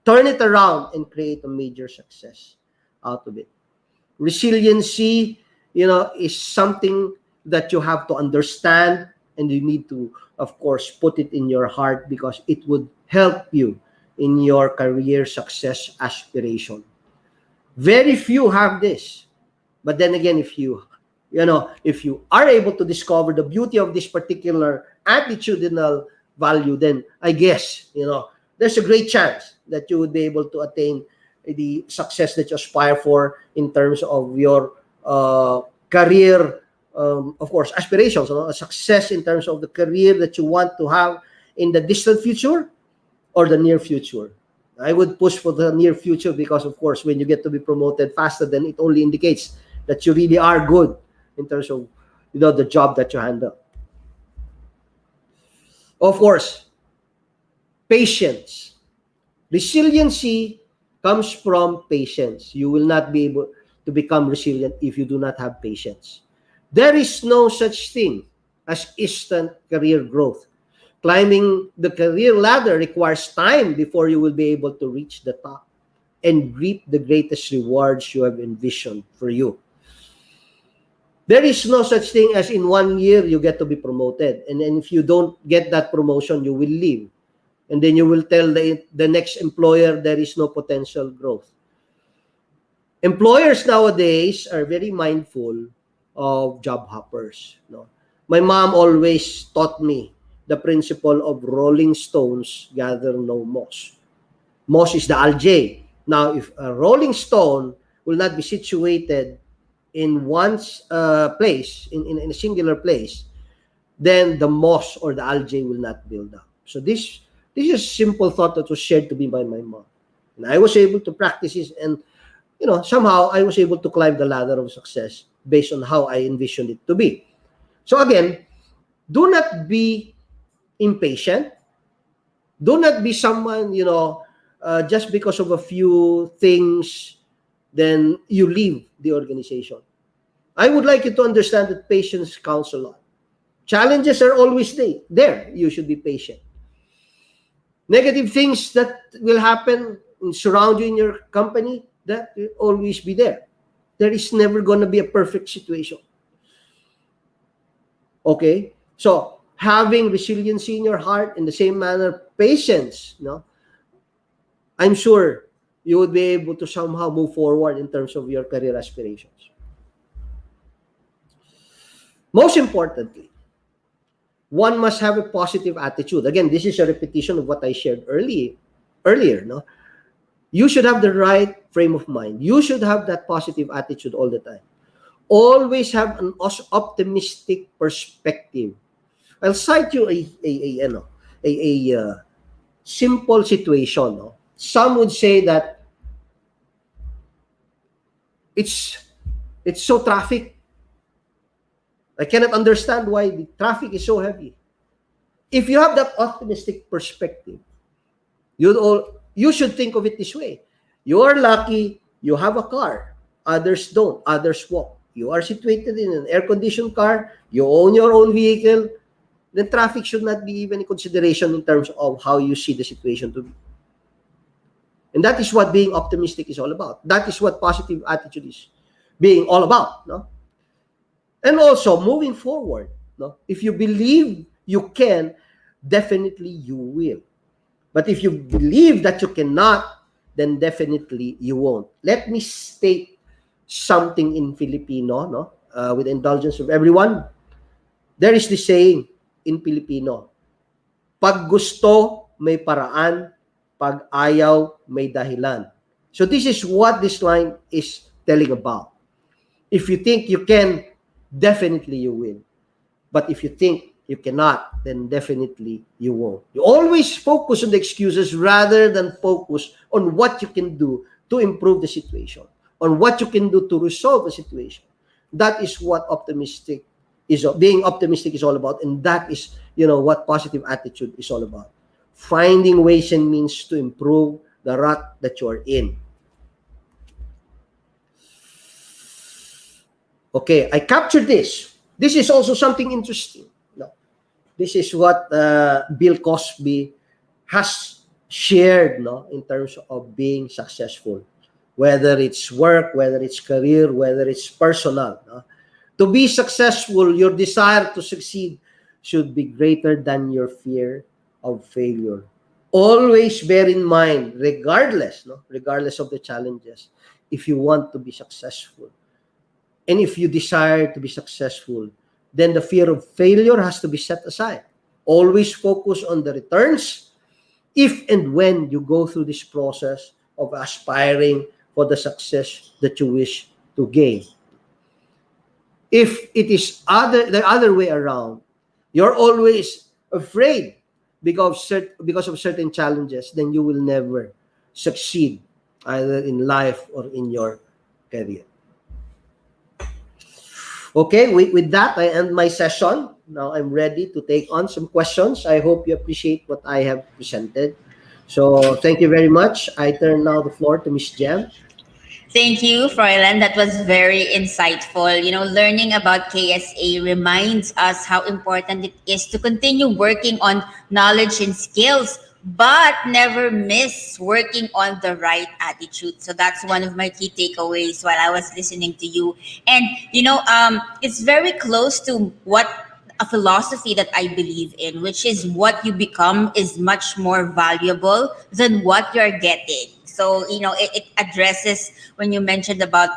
turn it around and create a major success out of it. Resiliency, is something that you have to understand, and you need to, of course, put it in your heart, because it would help you in your career success aspiration. Very few have this. But then again, if you are able to discover the beauty of this particular attitudinal value, then I guess, there's a great chance that you would be able to attain the success that you aspire for in terms of your career, of course, aspirations, a success in terms of the career that you want to have in the distant future or the near future. I would push for the near future because, of course, when you get to be promoted faster, then it only indicates that you really are good in terms of the job that you handle. Of course, patience. Resiliency comes from patience. You will not be able to become resilient if you do not have patience. There is no such thing as instant career growth. Climbing the career ladder requires time before you will be able to reach the top and reap the greatest rewards you have envisioned for you. There is no such thing as in 1 year you get to be promoted. And then if you don't get that promotion, you will leave. And then you will tell the next employer there is no potential growth. Employers nowadays are very mindful of job hoppers. My mom always taught me the principle of rolling stones gather no moss. Moss is the algae. Now, if a rolling stone will not be situated in one's place, in a singular place, then the moss or the algae will not build up. So this is a simple thought that was shared to me by my mom. And I was able to practice this, and somehow I was able to climb the ladder of success based on how I envisioned it to be. So again, do not be impatient. Do not be someone, just because of a few things, then you leave the organization. I would like you to understand that patience counts a lot. Challenges are always there. You should be patient. Negative things that will happen and surround you in your company, that will always be there. There is never going to be a perfect situation. Okay? So, having resiliency in your heart, in the same manner, patience, I'm sure you would be able to somehow move forward in terms of your career aspirations. Most importantly, one must have a positive attitude. Again, this is a repetition of what I shared earlier. You should have the right frame of mind. You should have that positive attitude all the time. Always have an optimistic perspective. I'll cite you a simple situation. Some would say that it's so traffic. I cannot understand why the traffic is so heavy. If you have that optimistic perspective, you should think of it this way. You are lucky you have a car. Others don't. Others walk. You are situated in an air-conditioned car. You own your own vehicle. Then traffic should not be even a consideration in terms of how you see the situation to be. And that is what being optimistic is all about. That is what positive attitude is being all about. And also, moving forward, if you believe you can, definitely you will. But if you believe that you cannot, then definitely you won't. Let me state something in Filipino, no? With the indulgence of everyone, there is this saying in Filipino, pag gusto, may paraan. Pag ayaw, may dahilan. So this is what this line is telling about. If you think you can, definitely you will. But if you think you cannot, then definitely you won't. You always focus on the excuses rather than focus on what you can do to improve the situation, on what you can do to resolve the situation. That is what being optimistic is all about, and that is, what positive attitude is all about. Finding ways and means to improve the rut that you are in. Okay, I captured this. This is also something interesting. No, this is what Bill Cosby has shared, no, in terms of being successful, whether it's work, whether it's career, whether it's personal. No? To be successful, your desire to succeed should be greater than your fear of failure. Always bear in mind, regardless of the challenges, if you want to be successful, and if you desire to be successful, then the fear of failure has to be set aside. Always focus on the returns if and when you go through this process of aspiring for the success that you wish to gain. If it is the other way around, you're always afraid because of certain challenges, then you will never succeed either in life or in your career. Okay, with that, I end my session. Now I'm ready to take on some questions. I hope you appreciate what I have presented. So thank you very much. I turn now the floor to Ms. Jem. Thank you, Froilan. That was very insightful. Learning about KSA reminds us how important it is to continue working on knowledge and skills, but never miss working on the right attitude. So that's one of my key takeaways while I was listening to you. And, it's very close to what a philosophy that I believe in, which is what you become is much more valuable than what you're getting. So, it addresses when you mentioned about,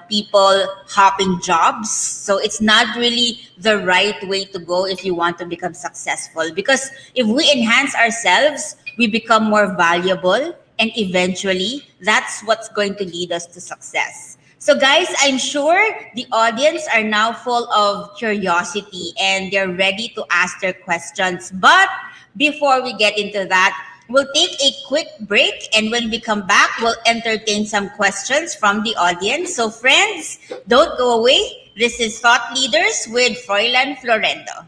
people hopping jobs. So it's not really the right way to go if you want to become successful. Because if we enhance ourselves, we become more valuable. And eventually, that's what's going to lead us to success. So guys, I'm sure the audience are now full of curiosity and they're ready to ask their questions. But before we get into that, we'll take a quick break, and when we come back, we'll entertain some questions from the audience. So friends, don't go away. This is Thought Leaders with Froilan Florendo.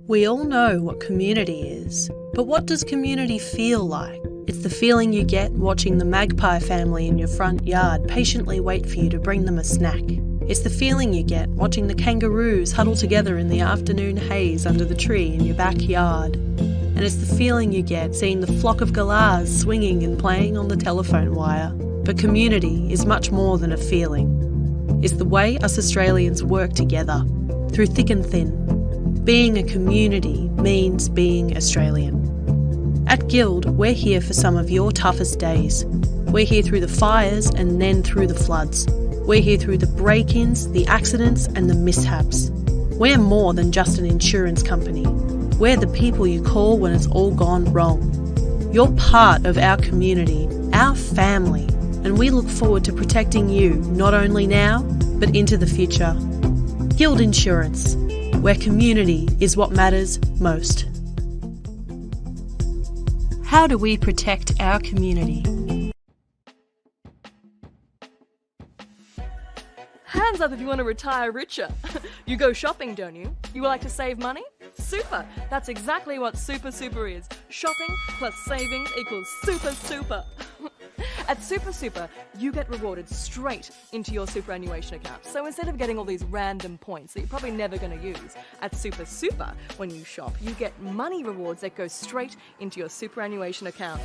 We all know what community is, but what does community feel like? It's the feeling you get watching the magpie family in your front yard patiently wait for you to bring them a snack. It's the feeling you get watching the kangaroos huddle together in the afternoon haze under the tree in your backyard. And it's the feeling you get seeing the flock of galahs swinging and playing on the telephone wire. But community is much more than a feeling. It's the way us Australians work together, through thick and thin. Being a community means being Australian. At Guild, we're here for some of your toughest days. We're here through the fires and then through the floods. We're here through the break-ins, the accidents and the mishaps. We're more than just an insurance company. We're the people you call when it's all gone wrong. You're part of our community, our family, and we look forward to protecting you not only now, but into the future. Guild Insurance, where community is what matters most. How do we protect our community? Hands up if you want to retire richer. You go shopping, don't you? You like to save money? Super! That's exactly what Super Super is. Shopping plus savings equals Super Super. At Super Super, you get rewarded straight into your superannuation account. So instead of getting all these random points that you're probably never going to use, at Super Super, when you shop, you get money rewards that go straight into your superannuation account.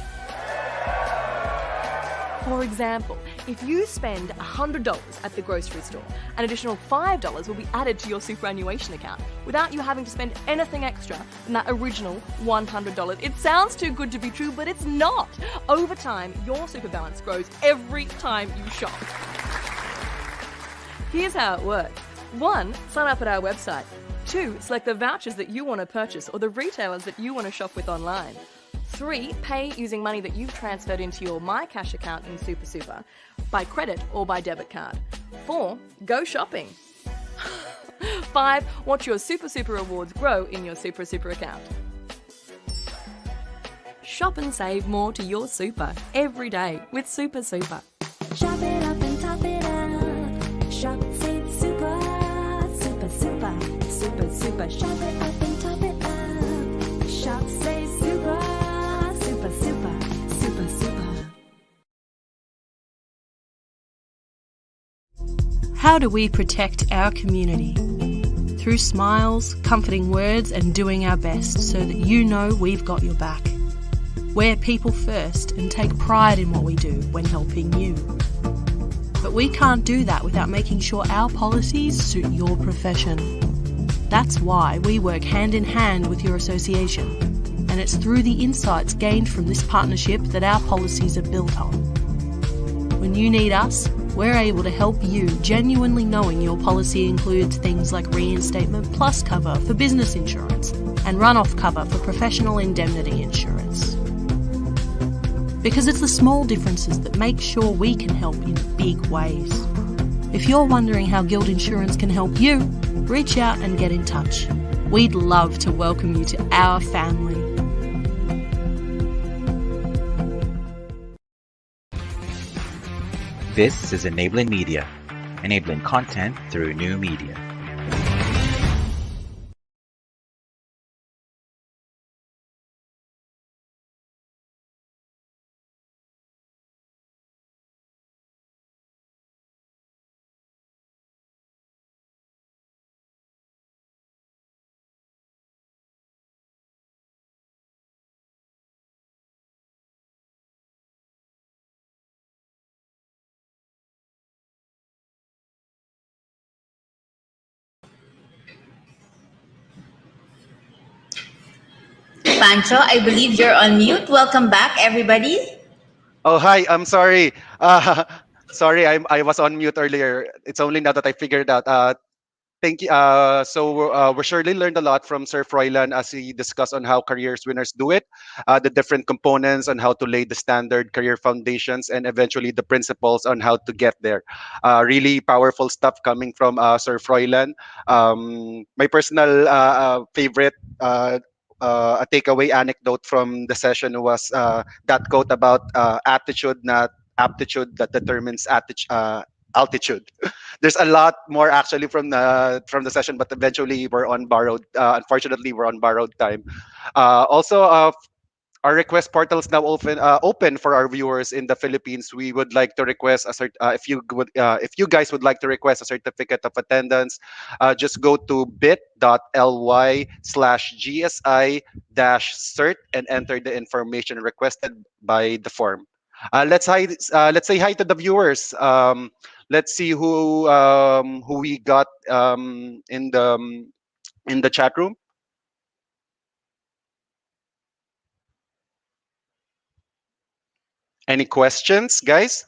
For example, If you spend $100 at the grocery store, an additional $5 will be added to your superannuation account without you having to spend anything extra than that original $100. It sounds too good to be true, but it's not. Over time, your super balance grows every time you shop. Here's how it works. 1. Sign up at our website. 2. Select the vouchers that you want to purchase or the retailers that you want to shop with online. 3. Pay using money that you've transferred into your My Cash account in Super, by credit or by debit card. 4. Go shopping. 5. Watch your Super rewards grow in your Super account. Shop and save more to your super every day with Super. Shop it up and top it up. Shop, save, super. Shop it up and top it up. Shop, save, super. How do we protect our community? Through smiles, comforting words, and doing our best so that you know we've got your back. We're people first and take pride in what we do when helping you. But we can't do that without making sure our policies suit your profession. That's why we work hand in hand with your association, and it's through the insights gained from this partnership that our policies are built on. When you need us, we're able to help you, genuinely knowing your policy includes things like reinstatement plus cover for business insurance and run-off cover for professional indemnity insurance. Because it's the small differences that make sure we can help in big ways. If you're wondering how Guild Insurance can help you, reach out and get in touch. We'd love to welcome you to our family. This is Enabling Media, enabling content through new media. Pancho, I believe you're on mute. Welcome back, everybody. Oh, hi. I'm sorry. Sorry, I was on mute earlier. It's only now that I figured out. Thank you. We surely learned a lot from Sir Froilan as he discussed on how careers winners do it, the different components on how to lay the standard career foundations, and eventually the principles on how to get there. Really powerful stuff coming from Sir Froilan. My personal favorite. A takeaway anecdote from the session was that quote about attitude, not aptitude, that determines altitude. There's a lot more actually from the session, but eventually we're on borrowed. Unfortunately, we're on borrowed time. Also, our request portal is now open for our viewers in the Philippines. We would like to request if you guys would like to request a certificate of attendance, just go to bit.ly/gsi-cert and enter the information requested by the form. Let's say hi to the viewers. Let's see who we got in the chat room. Any questions, guys?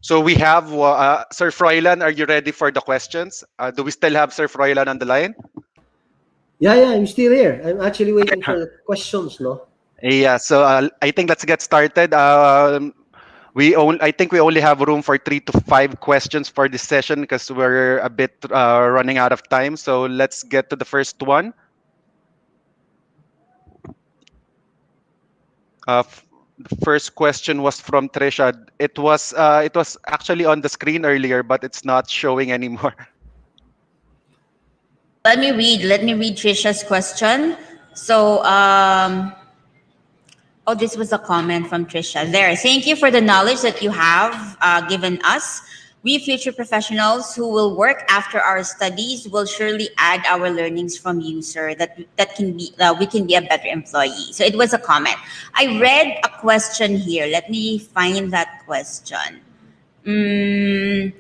So we have Sir Froilan. Are you ready for the questions? Do we still have Sir Froilan on the line? Yeah, I'm still here. I'm actually waiting for the questions, no? Yeah, so I think let's get started. I think we only have room for 3 to 5 questions for this session because we're a bit running out of time. So let's get to the first one. The first question was from Trisha. It was actually on the screen earlier, but it's not showing anymore. Let me read Trisha's question. So, this was a comment from Trisha. There. Thank you for the knowledge that you have given us. We future professionals who will work after our studies will surely add our learnings from you, sir. That can be we can be a better employee. So it was a comment. I read a question here. Let me find that question.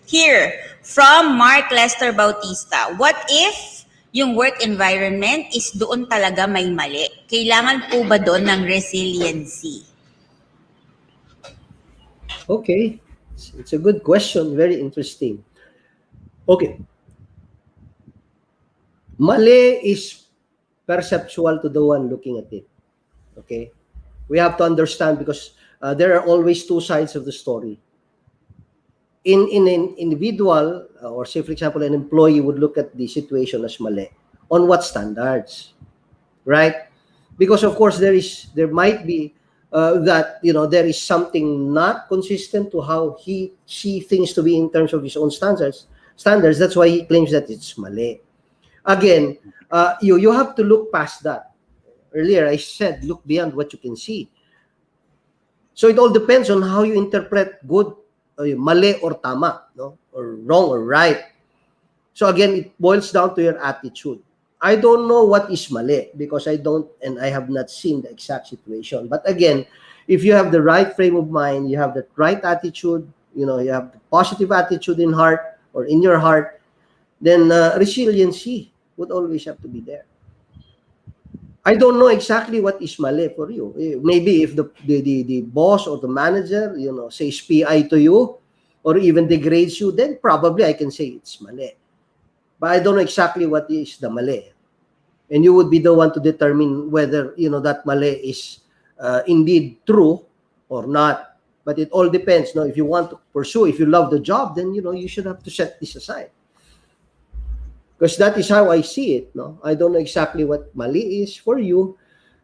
Here, from Mark Lester Bautista. What if yung work environment is doon talaga may mali? Kailangan po ba doon ng resiliency? Okay, it's a good question. Very interesting. Okay. Mali is perceptual to the one looking at it. Okay. We have to understand because there are always two sides of the story. In an individual, or say for example, an employee would look at the situation as mali. On what standards? Right? Because of course there might be that there is something not consistent to how he see things to be in terms of his own standards. That's why he claims that it's mali. Again, you have to look past that. Earlier I said look beyond what you can see. So it all depends on how you interpret good, mali or tama, no, or wrong or right. So again, it boils down to your attitude. I don't know what is mali because I have not seen the exact situation. But again, if you have the right frame of mind, you have the right attitude, you have the positive attitude in heart or in your heart, then resiliency would always have to be there. I don't know exactly what is mali for you. Maybe if the boss or the manager, says PI to you or even degrades you, then probably I can say it's mali. But I don't know exactly what is the mali. And you would be the one to determine whether, that mali is indeed true or not. But it all depends. No? If you want to pursue, if you love the job, then, you should have to set this aside. Because that is how I see it. No, I don't know exactly what mali is for you,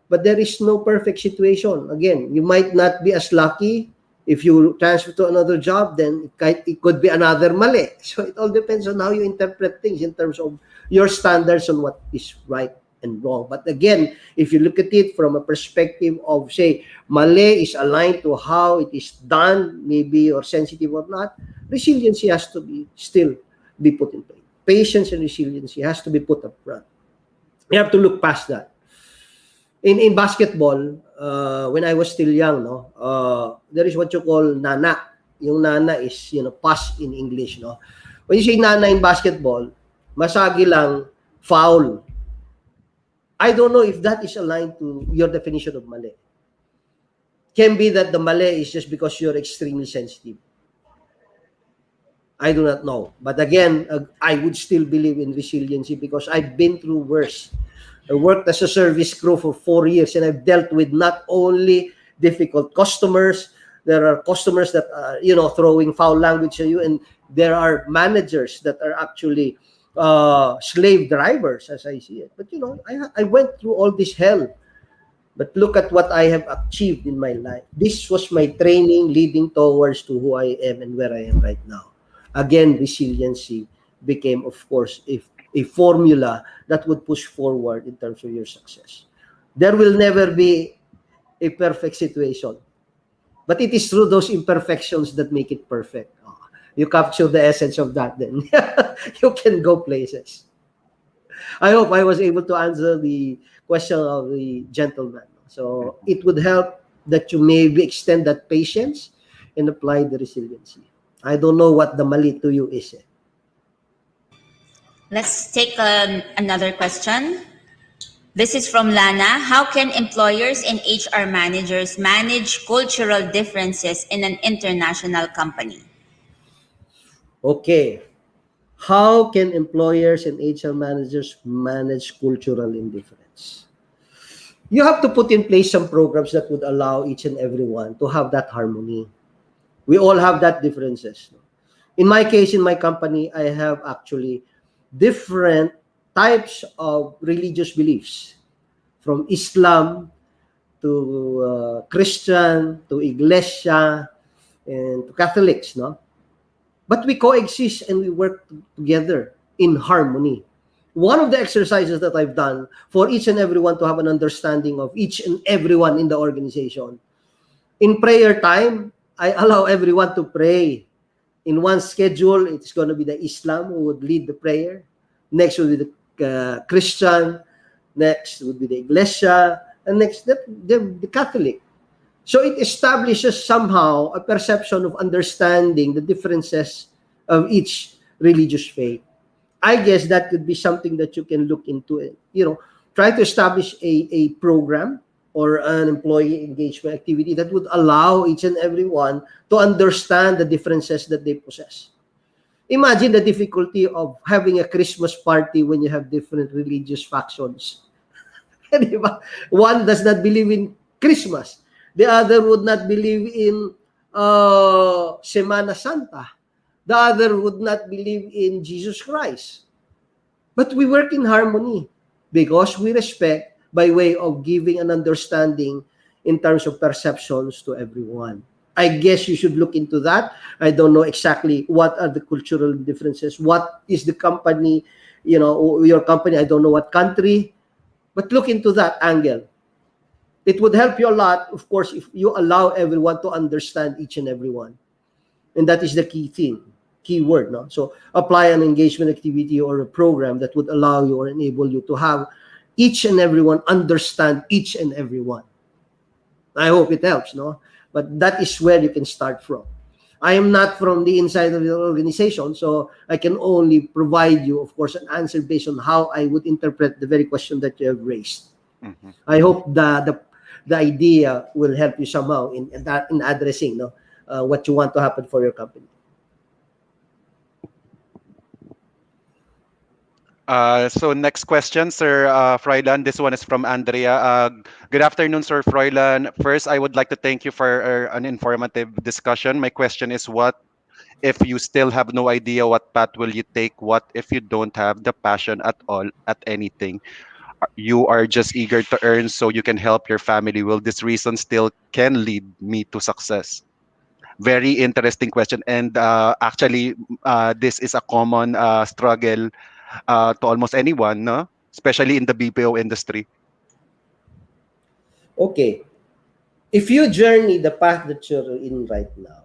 but there is no perfect situation. Again, you might not be as lucky if you transfer to another job. Then it could be another mali. So it all depends on how you interpret things in terms of your standards on what is right and wrong. But again, if you look at it from a perspective of, say, mali is aligned to how it is done, maybe or sensitive or not, resiliency has to still be put in place. Patience and resiliency has to be put up front. You have to look past that. In basketball, when I was still young, there is what you call nana. Yung nana is, pass in English, no? When you say nana in basketball, masagi lang, foul. I don't know if that is aligned to your definition of mali. Can be that the mali is just because you're extremely sensitive. I do not know. But again, I would still believe in resiliency because I've been through worse. I worked as a service crew for 4 years and I've dealt with not only difficult customers, there are customers that are, throwing foul language at you, and there are managers that are actually slave drivers, as I see it. But, I went through all this hell. But look at what I have achieved in my life. This was my training leading towards to who I am and where I am right now. Again, resiliency became, of course, a formula that would push forward in terms of your success. There will never be a perfect situation. But it is through those imperfections that make it perfect. You capture the essence of that, then you can go places. I hope I was able to answer the question of the gentleman. So it would help that you maybe extend that patience and apply the resiliency. I don't know what the mali to you is. Let's take another question. This is from Lana. How can employers and HR managers manage cultural differences in an international company? Okay. How can employers and HR managers manage cultural indifference? You have to put in place some programs that would allow each and everyone to have that harmony. We all have that differences. In my case, in my company, I have actually different types of religious beliefs, from Islam to Christian to Iglesia and to Catholics, no? But we coexist and we work together in harmony. One of the exercises that I've done for each and everyone to have an understanding of each and everyone in the organization, in prayer time, I allow everyone to pray In one schedule, it's going to be the Islam who would lead the prayer. Next would be the Christian. Next would be the Iglesia. And next, the Catholic. So it establishes somehow a perception of understanding the differences of each religious faith. I guess that could be something that you can look into it. Try to establish a program or an employee engagement activity that would allow each and every one to understand the differences that they possess. Imagine the difficulty of having a Christmas party when you have different religious factions. One does not believe in Christmas. The other would not believe in Semana Santa. The other would not believe in Jesus Christ. But we work in harmony because we respect by way of giving an understanding in terms of perceptions to everyone. I guess you should look into that. I don't know exactly what are the cultural differences. What is the company, your company, I don't know what country. But look into that angle. It would help you a lot, of course, if you allow everyone to understand each and every one. And that is the key word. No? So apply an engagement activity or a program that would allow you or enable you to have each and everyone understand each and every one. I hope it helps, no? But that is where you can start from. I am not from the inside of the organization, so I can only provide you, of course, an answer based on how I would interpret the very question that you have raised. Mm-hmm. I hope the idea will help you somehow in addressing what you want to happen for your company. So next question, Sir Froilan. This one is from Andrea. Good afternoon, Sir Froilan. First, I would like to thank you for an informative discussion. My question is, what if you still have no idea what path will you take? What if you don't have the passion at all at anything? You are just eager to earn so you can help your family. Will this reason still can lead me to success? Very interesting question. And actually, this is a common struggle to almost anyone, no? Especially in the BPO industry. Okay. If you journey the path that you're in right now,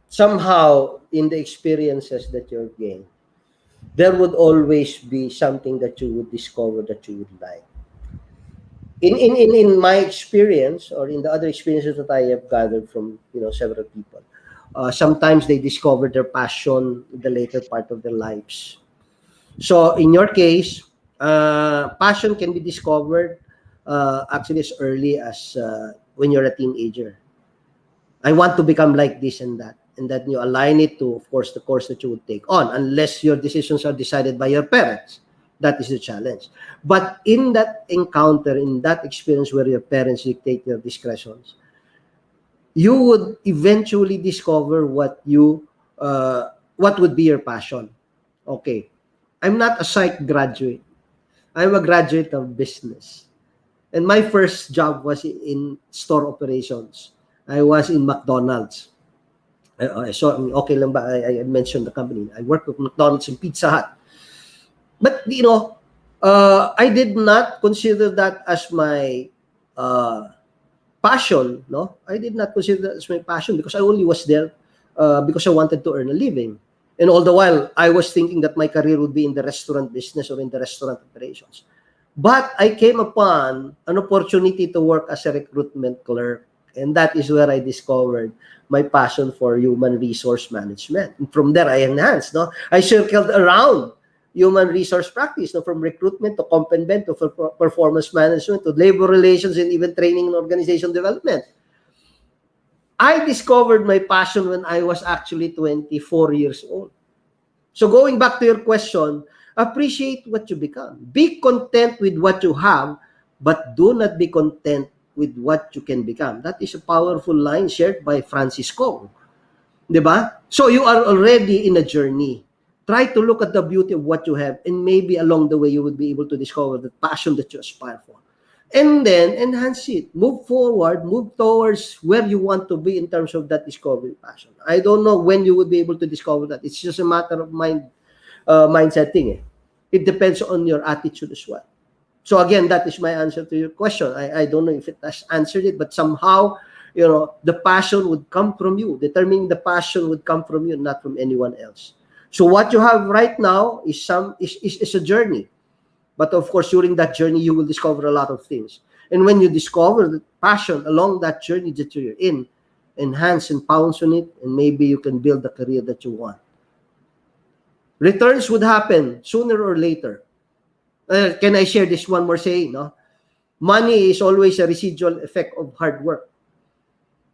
somehow in the experiences that you've gained, there would always be something that you would discover that you would like. In my experience, or in the other experiences that I have gathered from several people, sometimes they discover their passion in the later part of their lives. So in your case, passion can be discovered actually as early as when you're a teenager. I want to become like this and that. And then you align it to, of course, the course that you would take on, unless your decisions are decided by your parents. That is the challenge. But in that encounter, in that experience where your parents dictate your discretions, you would eventually discover what would be your passion. Okay. I'm not a psych graduate. I'm a graduate of business. And my first job was in store operations. I was in McDonald's. So, okay lang ba? I mentioned the company. I worked with McDonald's and Pizza Hut. But, I did not consider that as my passion. No, I did not consider that as my passion because I only was there because I wanted to earn a living. And all the while, I was thinking that my career would be in the restaurant business or in the restaurant operations. But I came upon an opportunity to work as a recruitment clerk. And that is where I discovered my passion for human resource management. And from there, I enhanced. No? I circled around human resource practice, from recruitment to complement to performance management to labor relations and even training and organization development. I discovered my passion when I was actually 24 years old. So going back to your question, appreciate what you become. Be content with what you have, but do not be content with what you can become. That is a powerful line shared by Francis Kong. Diba? So you are already in a journey. Try to look at the beauty of what you have, and maybe along the way you would be able to discover the passion that you aspire for. And then enhance it. Move forward, move towards where you want to be in terms of that discovery passion. I don't know when you would be able to discover that. It's just a matter of mindset thing. It depends on your attitude as well. So again, that is my answer to your question. I don't know if it has answered it, but somehow the passion would come from you. Determining the passion would come from you, not from anyone else. So what you have right now is a journey. But of course, during that journey, you will discover a lot of things. And when you discover the passion along that journey that you're in, enhance and pounce on it, and maybe you can build the career that you want. Returns would happen sooner or later. Can I share this one more saying? No? Money is always a residual effect of hard work.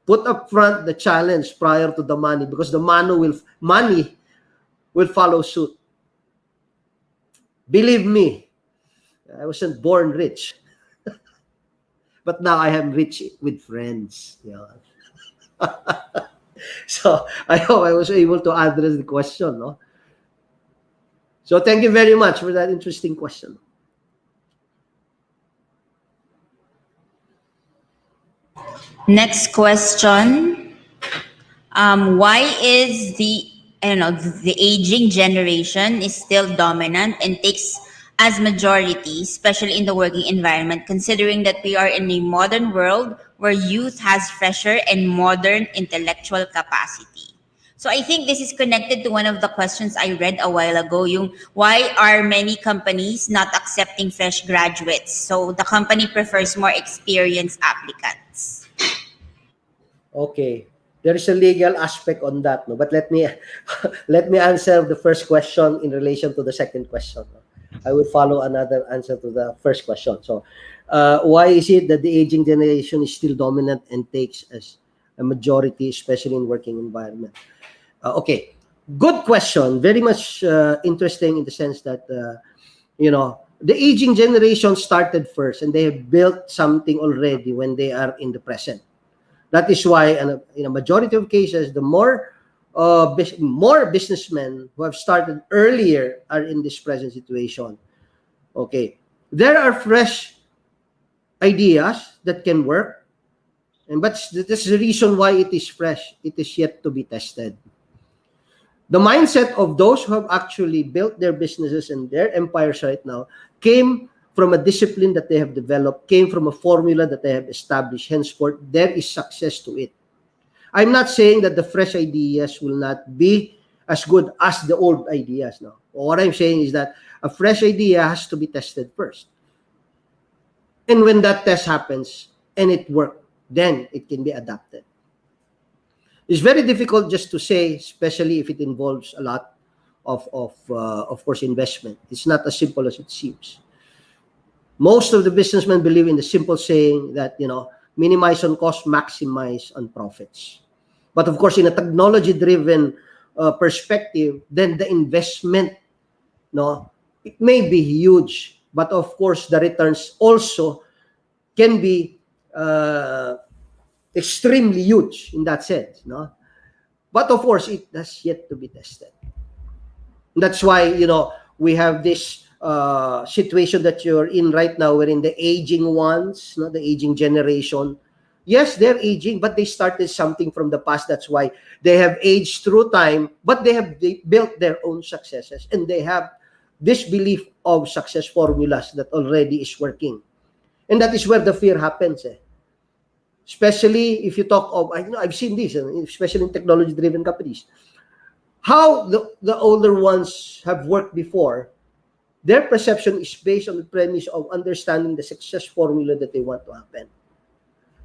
Put up front the challenge prior to the money, because the money will follow suit. Believe me, I wasn't born rich. But now I am rich with friends. So I hope I was able to address the question. No? So thank you very much for that interesting question. Next question. Why is the aging generation is still dominant and takes as majority, especially in the working environment, considering that we are in a modern world where youth has fresher and modern intellectual capacity? So I think this is connected to one of the questions I read a while ago, yung why are many companies not accepting fresh graduates? So the company prefers more experienced applicants. Okay, there is a legal aspect on that, no? But let me answer the first question in relation to the second question. No? I will follow another answer to the first question. So, why is it that the aging generation is still dominant and takes as a majority, especially in working environment? Okay, good question. Very much interesting in the sense that the aging generation started first, and they have built something already when they are in the present. That is why, in a majority of cases, the more businessmen who have started earlier are in this present situation. Okay, there are fresh ideas that can work, but that's the reason why it is fresh. It is yet to be tested. The mindset of those who have actually built their businesses and their empires right now came from a discipline that they have developed, came from a formula that they have established. Henceforth, there is success to it. I'm not saying that the fresh ideas will not be as good as the old ideas. No. What I'm saying is that a fresh idea has to be tested first. And when that test happens and it works, then it can be adapted. It's very difficult just to say, especially if it involves a lot of course, investment. It's not as simple as it seems. Most of the businessmen believe in the simple saying that, minimize on cost, maximize on profits. But of course, in a technology-driven perspective, then the investment, it may be huge, but of course, the returns also can be extremely huge in that sense. But of course, it has yet to be tested. That's why, we have this situation that you're in right now, wherein the aging ones, the aging generation, yes, they're aging, but they started something from the past. That's why they have aged through time, but they built their own successes, and they have this belief of success formulas that already is working. And that is where the fear happens. Especially if you talk of, I've seen this, especially in technology-driven companies. How the older ones have worked before, their perception is based on the premise of understanding the success formula that they want to happen.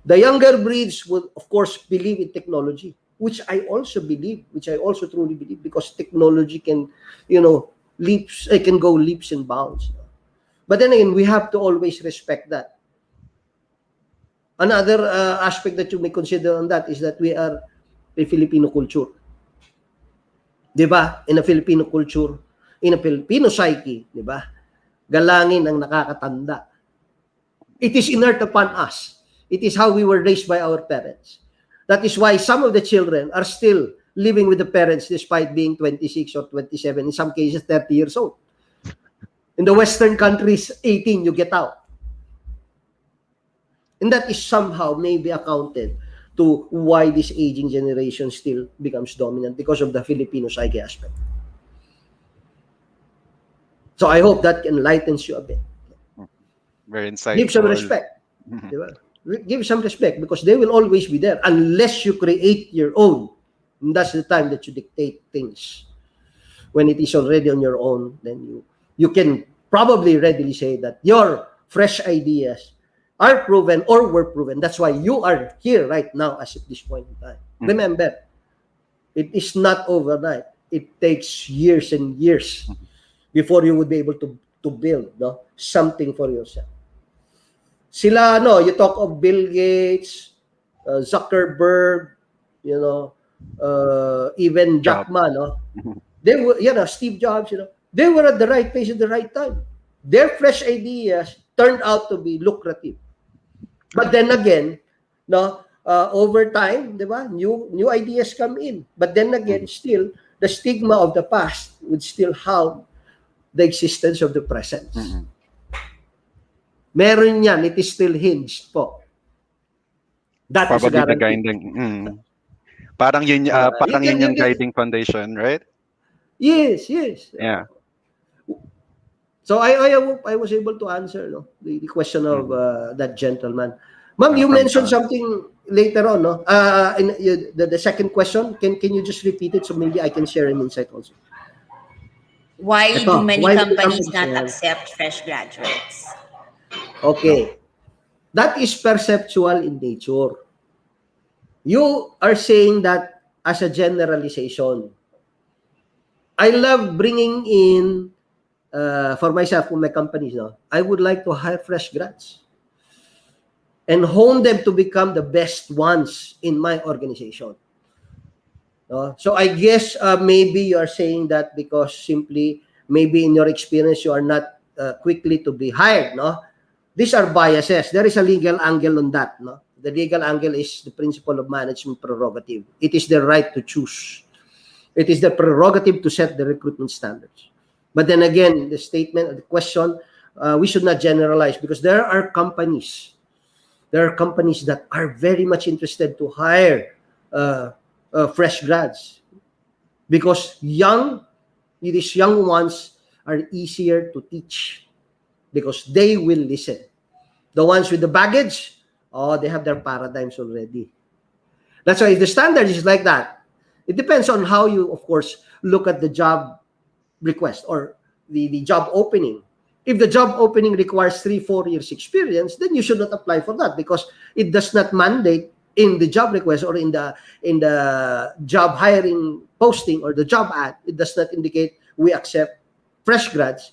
The younger breeds will, of course, believe in technology, which I also believe, which I also truly believe, because technology can, it can go leaps and bounds. But then again, we have to always respect that. Another aspect that you may consider on that is that we are a Filipino culture. Diba? In a Filipino culture, in a Filipino psyche, diba? Galangin ang nakakatanda. It is inert upon us. It is how we were raised by our parents. That is why some of the children are still living with the parents despite being 26 or 27, in some cases 30 years old. In the Western countries, 18, you get out. And that is somehow maybe accounted to why this aging generation still becomes dominant, because of the Filipino psyche aspect. So I hope that enlightens you a bit. Very insightful. Give some respect. Diba? Give some respect because they will always be there unless you create your own. And that's the time that you dictate things. When it is already on your own, then you can probably readily say that your fresh ideas are proven or were proven. That's why you are here right now as at this point in time. Remember, it is not overnight. It takes years and years before you would be able to build something for yourself. Sila, you talk of Bill Gates, Zuckerberg, even Jack Ma, they were, Steve Jobs, they were at the right place at the right time. Their fresh ideas turned out to be lucrative. But then again, over time, diba, new ideas come in. But then again, still, the stigma of the past would still have the existence of the present. Meron yan, it is still hinged po. That is a Probably the guarantee. guiding. Parang yun, yung guiding foundation, right? Yes. Yeah. So I was able to answer the question of that gentleman. Ma'am, you mentioned something later on, the second question. Can you just repeat it so maybe I can share an insight also? Why do many companies not accept fresh graduates? Okay. That is perceptual in nature. You are saying that as a generalization. I love bringing in, for myself, for my companies, I would like to hire fresh grads and hone them to become the best ones in my organization. So I guess maybe you are saying that because simply, maybe in your experience, you are not quickly to be hired. These are biases. There is a legal angle on that. The legal angle is the principle of management prerogative. It is their right to choose. It is their prerogative to set the recruitment standards. But then again, the statement, the question, we should not generalize because there are companies that are very much interested to hire fresh grads because these young ones are easier to teach because they will listen. The ones with the baggage, they have their paradigms already. That's why if the standard is like that, it depends on how you, of course, look at the job request or the job opening. If the job opening requires 3-4 years experience, then you should not apply for that because it does not mandate in the job request or in the job hiring posting or the job ad. It does not indicate we accept fresh grads.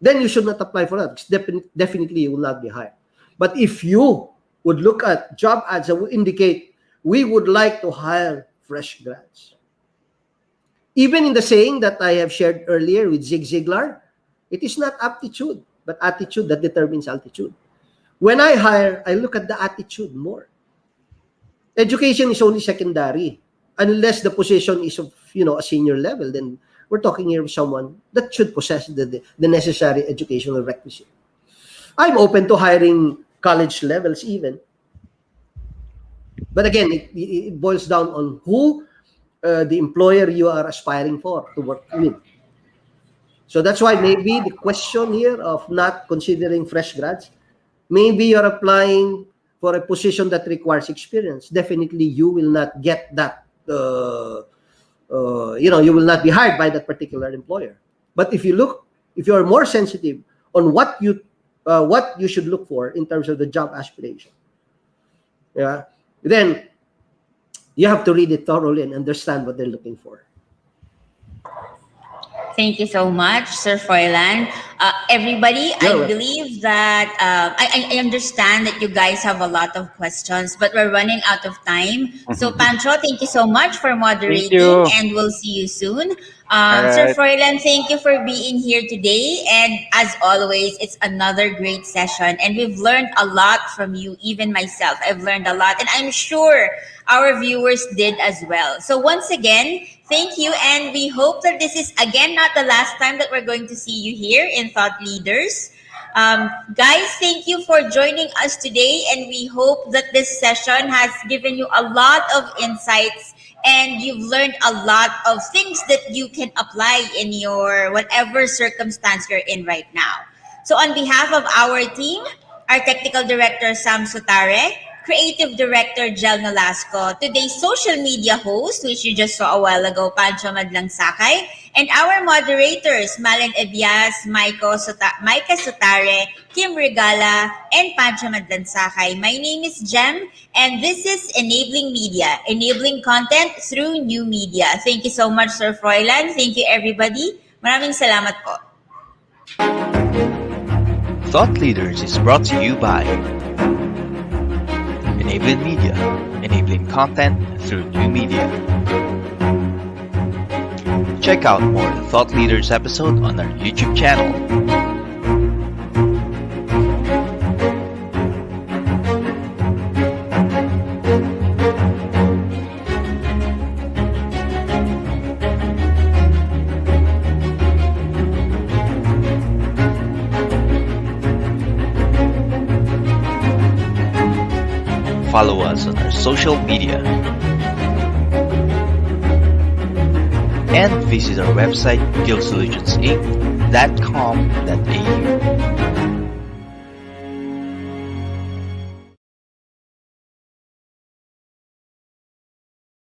Then you should not apply for that. Definitely you will not be hired. But if you would look at job ads that would indicate we would like to hire fresh grads. Even in the saying that I have shared earlier with Zig Ziglar, it is not aptitude, but attitude that determines altitude. When I hire, I look at the attitude more. Education is only secondary. Unless the position is of, a senior level, then we're talking here with someone that should possess the necessary educational requisite. I'm open to hiring college levels even. But again, it boils down on who the employer you are aspiring for to work with. So that's why maybe the question here of not considering fresh grads, maybe you're applying for a position that requires experience. Definitely you will not get that, you will not be hired by that particular employer. But if you are more sensitive on what you should look for in terms of the job aspiration, then you have to read it thoroughly and understand what they're looking for. Thank you so much, Sir Froilan. Everybody, I believe that I understand that you guys have a lot of questions, but we're running out of time. So, Pancho, thank you so much for moderating, and we'll see you soon. Sir Froilan, thank you for being here today. And as always, it's another great session, and we've learned a lot from you, even myself. I've learned a lot, and I'm sure our viewers did as well. So once again, thank you, and we hope that this is, again, not the last time that we're going to see you here in Thought Leaders. Guys, thank you for joining us today, and we hope that this session has given you a lot of insights and you've learned a lot of things that you can apply in your whatever circumstance you're in right now. So on behalf of our team, our technical director Sam Sutare, creative director Jel Nolasco, today's social media host, which you just saw a while ago, Pancho Madlangsakay, and our moderators, Malen Ebias, Micah Sutare, Kim Regala, and Pancho Madlangsakay. My name is Jem, and this is Enabling Media, enabling content through new media. Thank you so much, Sir Froilan. Thank you, everybody. Maraming salamat po. Thought Leaders is brought to you by Enabling Media, enabling content through new media. Check out more Thought Leaders episode on our YouTube channel. Follow us on our social media and visit our website guildsolutionsinc.com.au.